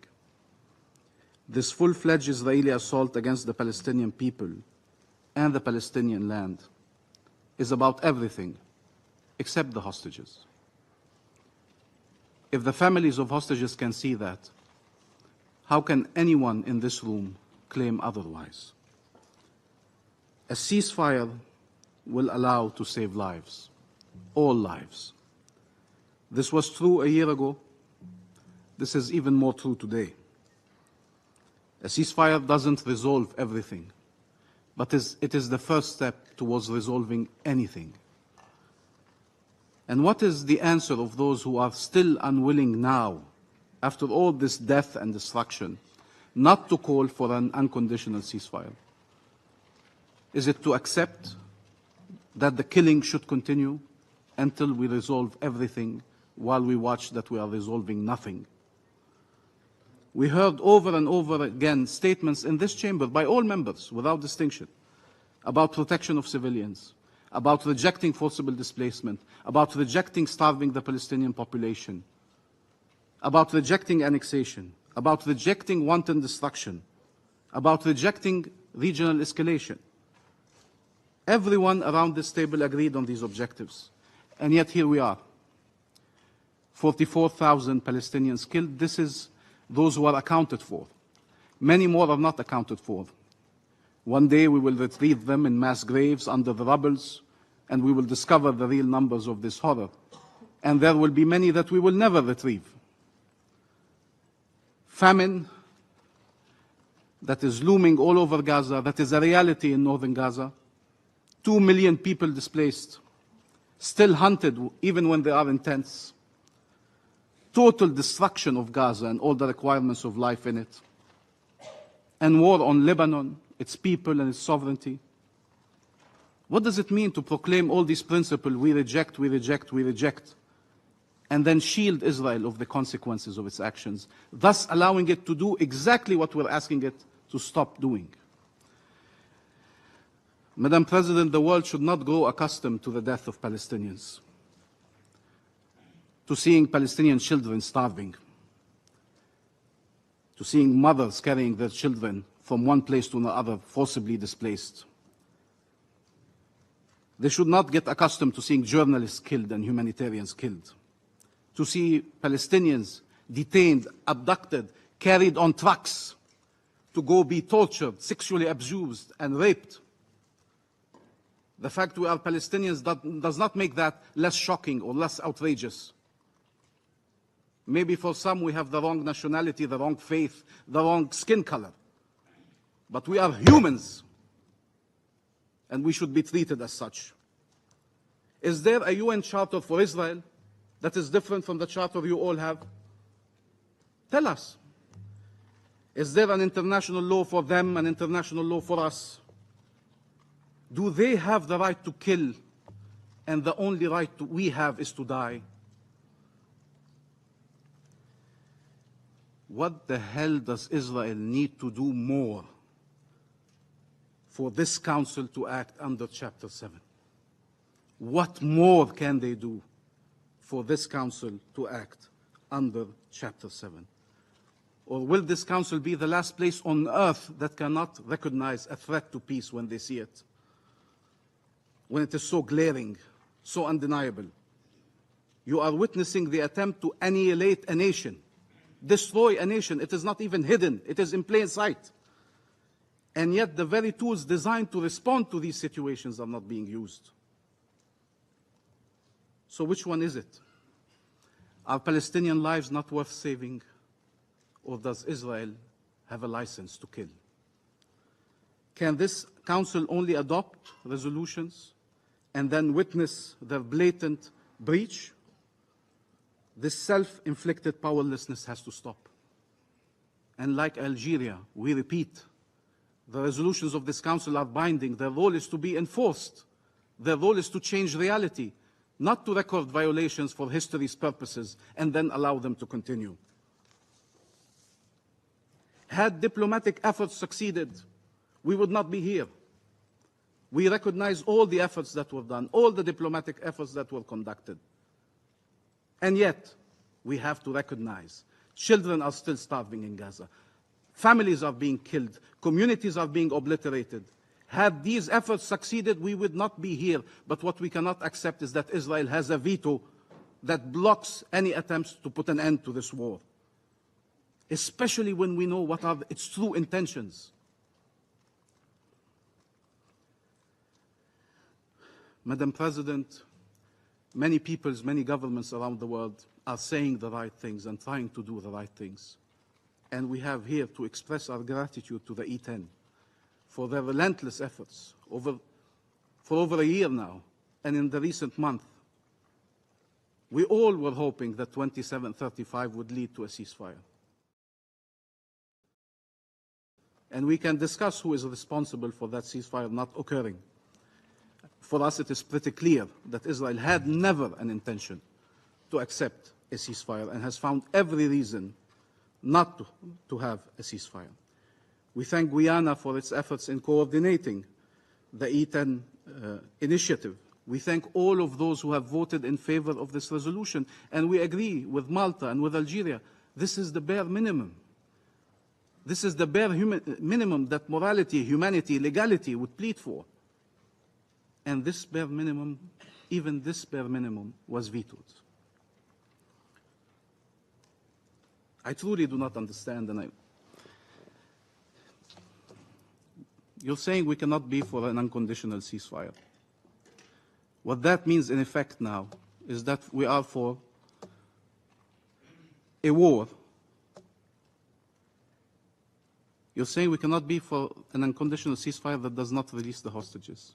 This full-fledged Israeli assault against the Palestinian people and the Palestinian land is about everything except the hostages. If the families of hostages can see that, how can anyone in this room claim otherwise? A ceasefire will allow to save lives, all lives. This was true a year ago. This is even more true today. A ceasefire doesn't resolve everything, but it is the first step towards resolving anything. And what is the answer of those who are still unwilling now, after all this death and destruction, not to call for an unconditional ceasefire? Is it to accept that the killing should continue until we resolve everything, while we watch that we are resolving nothing? We heard over and over again statements in this chamber by all members without distinction about protection of civilians, about rejecting forcible displacement, about rejecting starving the Palestinian population, about rejecting annexation, about rejecting wanton destruction, about rejecting regional escalation. Everyone around this table agreed on these objectives. And yet here we are. 44,000 Palestinians killed. This is those who are accounted for. Many more are not accounted for. One day we will retrieve them in mass graves under the rubbles, and we will discover the real numbers of this horror. And there will be many that we will never retrieve. Famine that is looming all over Gaza, that is a reality in northern Gaza. 2 million people displaced, still hunted even when they are in tents. Total destruction of Gaza and all the requirements of life in it. And war on Lebanon, its people and its sovereignty. What does it mean to proclaim all these principles, we reject, we reject, we reject, and then shield Israel of the consequences of its actions, thus allowing it to do exactly what we're asking it to stop doing? Madam President, the world should not grow accustomed to the death of Palestinians, to seeing Palestinian children starving, to seeing mothers carrying their children from one place to another, forcibly displaced. They should not get accustomed to seeing journalists killed and humanitarians killed, to see Palestinians detained, abducted, carried on trucks to go be tortured, sexually abused, and raped. The fact we are Palestinians does not make that less shocking or less outrageous. Maybe for some we have the wrong nationality, the wrong faith, the wrong skin color. But we are humans, and we should be treated as such. Is there a UN charter for Israel that is different from the charter you all have? Tell us. Is there an international law for them, an international law for us? Do they have the right to kill, and the only right we have is to die? What the hell does Israel need to do more for this council to act under Chapter 7? What more can they do for this council to act under Chapter 7? Or will this council be the last place on earth that cannot recognize a threat to peace when they see it? When it is so glaring, so undeniable. You are witnessing the attempt to annihilate a nation, destroy a nation. It is not even hidden. It is in plain sight. And yet the very tools designed to respond to these situations are not being used. So which one is it? Are Palestinian lives not worth saving? Or does Israel have a license to kill? Can this council only adopt resolutions and then witness their blatant breach? This self-inflicted powerlessness has to stop. And like Algeria, we repeat, the resolutions of this council are binding. Their role is to be enforced. Their role is to change reality, not to record violations for history's purposes and then allow them to continue. Had diplomatic efforts succeeded, we would not be here. We recognize all the efforts that were done, all the diplomatic efforts that were conducted. And yet, we have to recognize children are still starving in Gaza. Families are being killed. Communities are being obliterated. Had these efforts succeeded, we would not be here. But what we cannot accept is that Israel has a veto that blocks any attempts to put an end to this war, especially when we know what are its true intentions. Madam President, many peoples, many governments around the world are saying the right things and trying to do the right things. And we have here to express our gratitude to the E10 for their relentless efforts for over a year now, and in the recent month. We all were hoping that 2735 would lead to a ceasefire. And we can discuss who is responsible for that ceasefire not occurring. For us, it is pretty clear that Israel had never an intention to accept a ceasefire and has found every reason not to have a ceasefire. We thank Guyana for its efforts in coordinating the E10 initiative. We thank all of those who have voted in favor of this resolution, and we agree with Malta and with Algeria. This is the bare minimum. This is the bare minimum that morality, humanity, legality would plead for. And this bare minimum, even this bare minimum, was vetoed. I truly do not understand, and you're saying we cannot be for an unconditional ceasefire. What that means, in effect now, is that we are for a war. You're saying we cannot be for an unconditional ceasefire that does not release the hostages.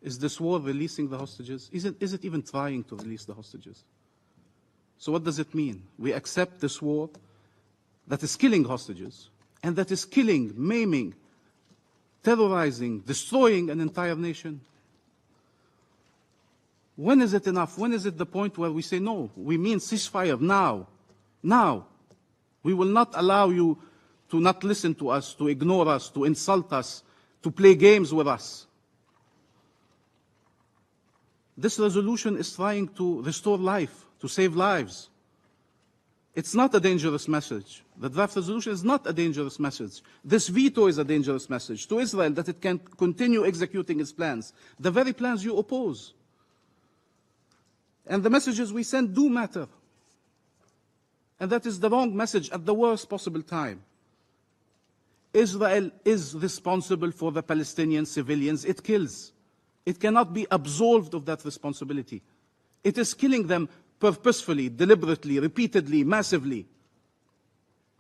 Is this war releasing the hostages? Is it even trying to release the hostages? So what does it mean? We accept this war that is killing hostages and that is killing, maiming, terrorizing, destroying an entire nation. When is it enough? When is it the point where we say, no, we mean ceasefire now? Now. We will not allow you to not listen to us, to ignore us, to insult us, to play games with us. This resolution is trying to restore life, to save lives. It's not a dangerous message. The draft resolution is not a dangerous message. This veto is a dangerous message to Israel that it can continue executing its plans, the very plans you oppose. And the messages we send do matter. And that is the wrong message at the worst possible time. Israel is responsible for the Palestinian civilians it kills. It cannot be absolved of that responsibility. It is killing them purposefully, deliberately, repeatedly, massively.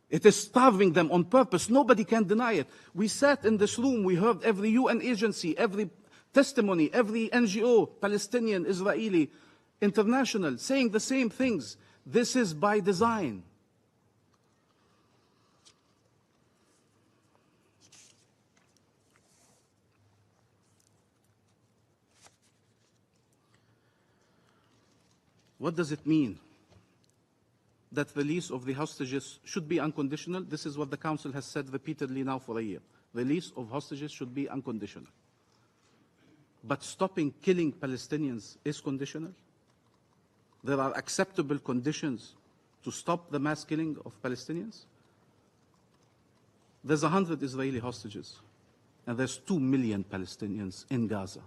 It is starving them on purpose. Nobody can deny it. We sat in this room, we heard every UN agency, every testimony, every NGO, Palestinian, Israeli, international, saying the same things. This is by design. What does it mean that release of the hostages should be unconditional? This is what the Council has said repeatedly now for a year. Release of hostages should be unconditional. But stopping killing Palestinians is conditional? There are acceptable conditions to stop the mass killing of Palestinians? There's 100 Israeli hostages, and there's 2 million Palestinians in Gaza.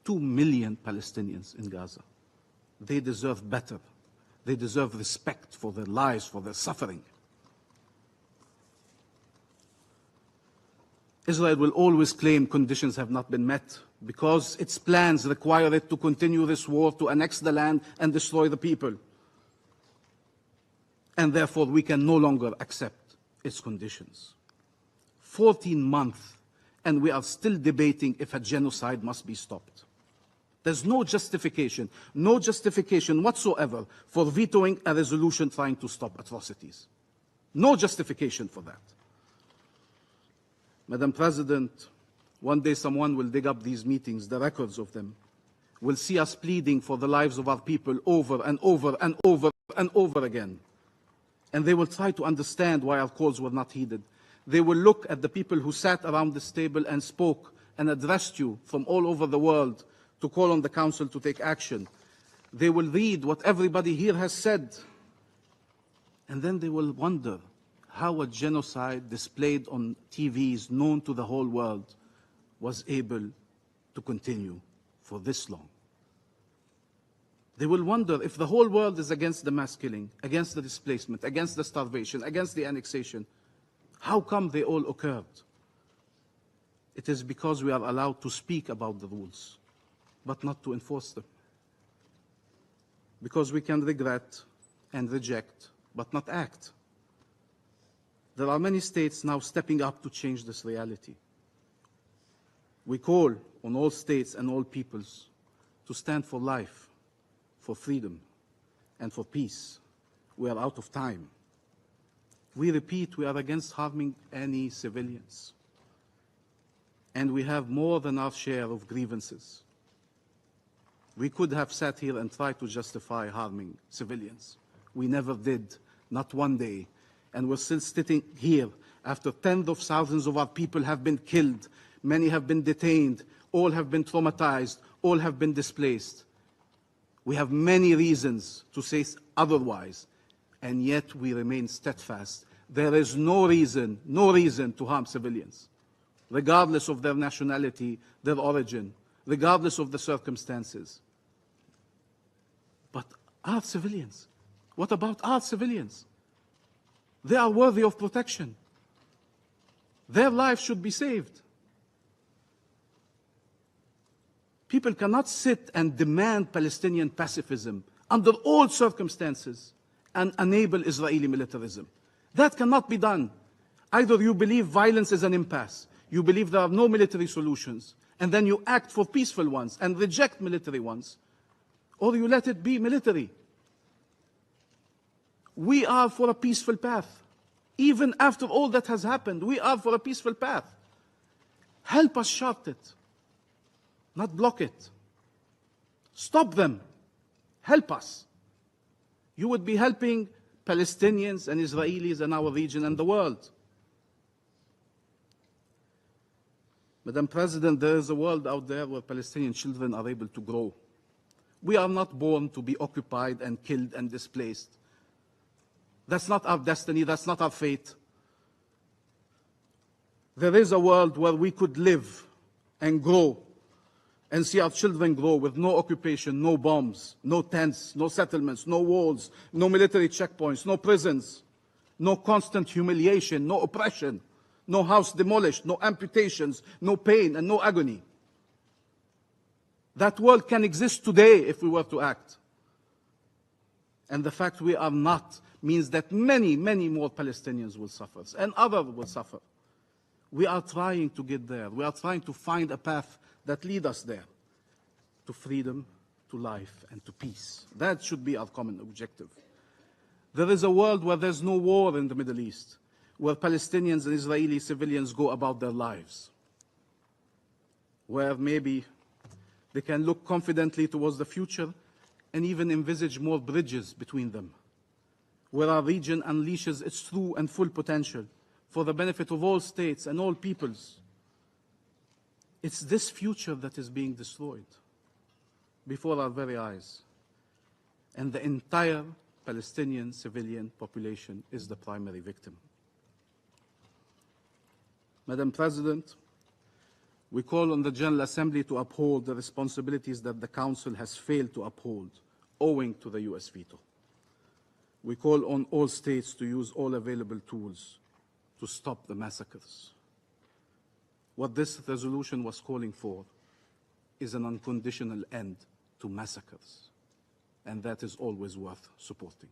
2 million Palestinians in Gaza. They deserve better. They deserve respect for their lives, for their suffering. Israel will always claim conditions have not been met because its plans require it to continue this war, to annex the land and destroy the people. And therefore, we can no longer accept its conditions. 14 months, and we are still debating if a genocide must be stopped. There's no justification whatsoever for vetoing a resolution trying to stop atrocities. No justification for that. Madam President, one day someone will dig up these meetings, the records of them, will see us pleading for the lives of our people over and over and over and over again. And they will try to understand why our calls were not heeded. They will look at the people who sat around this table and spoke and addressed you from all over the world to call on the Council to take action. They will read what everybody here has said. And then they will wonder how a genocide displayed on TVs known to the whole world was able to continue for this long. They will wonder if the whole world is against the mass killing, against the displacement, against the starvation, against the annexation. How come they all occurred? It is because we are allowed to speak about the rules, but not to enforce them. Because we can regret and reject, but not act. There are many states now stepping up to change this reality. We call on all states and all peoples to stand for life, for freedom, and for peace. We are out of time. We repeat, we are against harming any civilians. And we have more than our share of grievances. We could have sat here and tried to justify harming civilians. We never did, not one day. And we're still sitting here after tens of thousands of our people have been killed. Many have been detained. All have been traumatized. All have been displaced. We have many reasons to say otherwise, and yet we remain steadfast. There is no reason to harm civilians, regardless of their nationality, their origin, regardless of the circumstances. But our civilians, what about our civilians? They are worthy of protection. Their lives should be saved. People cannot sit and demand Palestinian pacifism under all circumstances and enable Israeli militarism. That cannot be done. Either you believe violence is an impasse, you believe there are no military solutions, and then you act for peaceful ones and reject military ones, or you let it be military. We are for a peaceful path. Even after all that has happened, we are for a peaceful path. Help us chart it, not block it. Stop them. Help us. You would be helping Palestinians and Israelis in our region and the world. Madam President, there is a world out there where Palestinian children are able to grow. We are not born to be occupied and killed and displaced. That's not our destiny, that's not our fate. There is a world where we could live and grow and see our children grow with no occupation, no bombs, no tents, no settlements, no walls, no military checkpoints, no prisons, no constant humiliation, no oppression, no house demolished, no amputations, no pain and no agony. That world can exist today if we were to act. And the fact we are not means that many, many more Palestinians will suffer and others will suffer. We are trying to get there. We are trying to find a path that leads us there, to freedom, to life, and to peace. That should be our common objective. There is a world where there's no war in the Middle East, where Palestinians and Israeli civilians go about their lives, where maybe they can look confidently towards the future and even envisage more bridges between them, where our region unleashes its true and full potential for the benefit of all states and all peoples. It's this future that is being destroyed before our very eyes. And the entire Palestinian civilian population is the primary victim. Madam President, we call on the General Assembly to uphold the responsibilities that the Council has failed to uphold, owing to the US veto. We call on all states to use all available tools to stop the massacres. What this resolution was calling for is an unconditional end to massacres, and that is always worth supporting.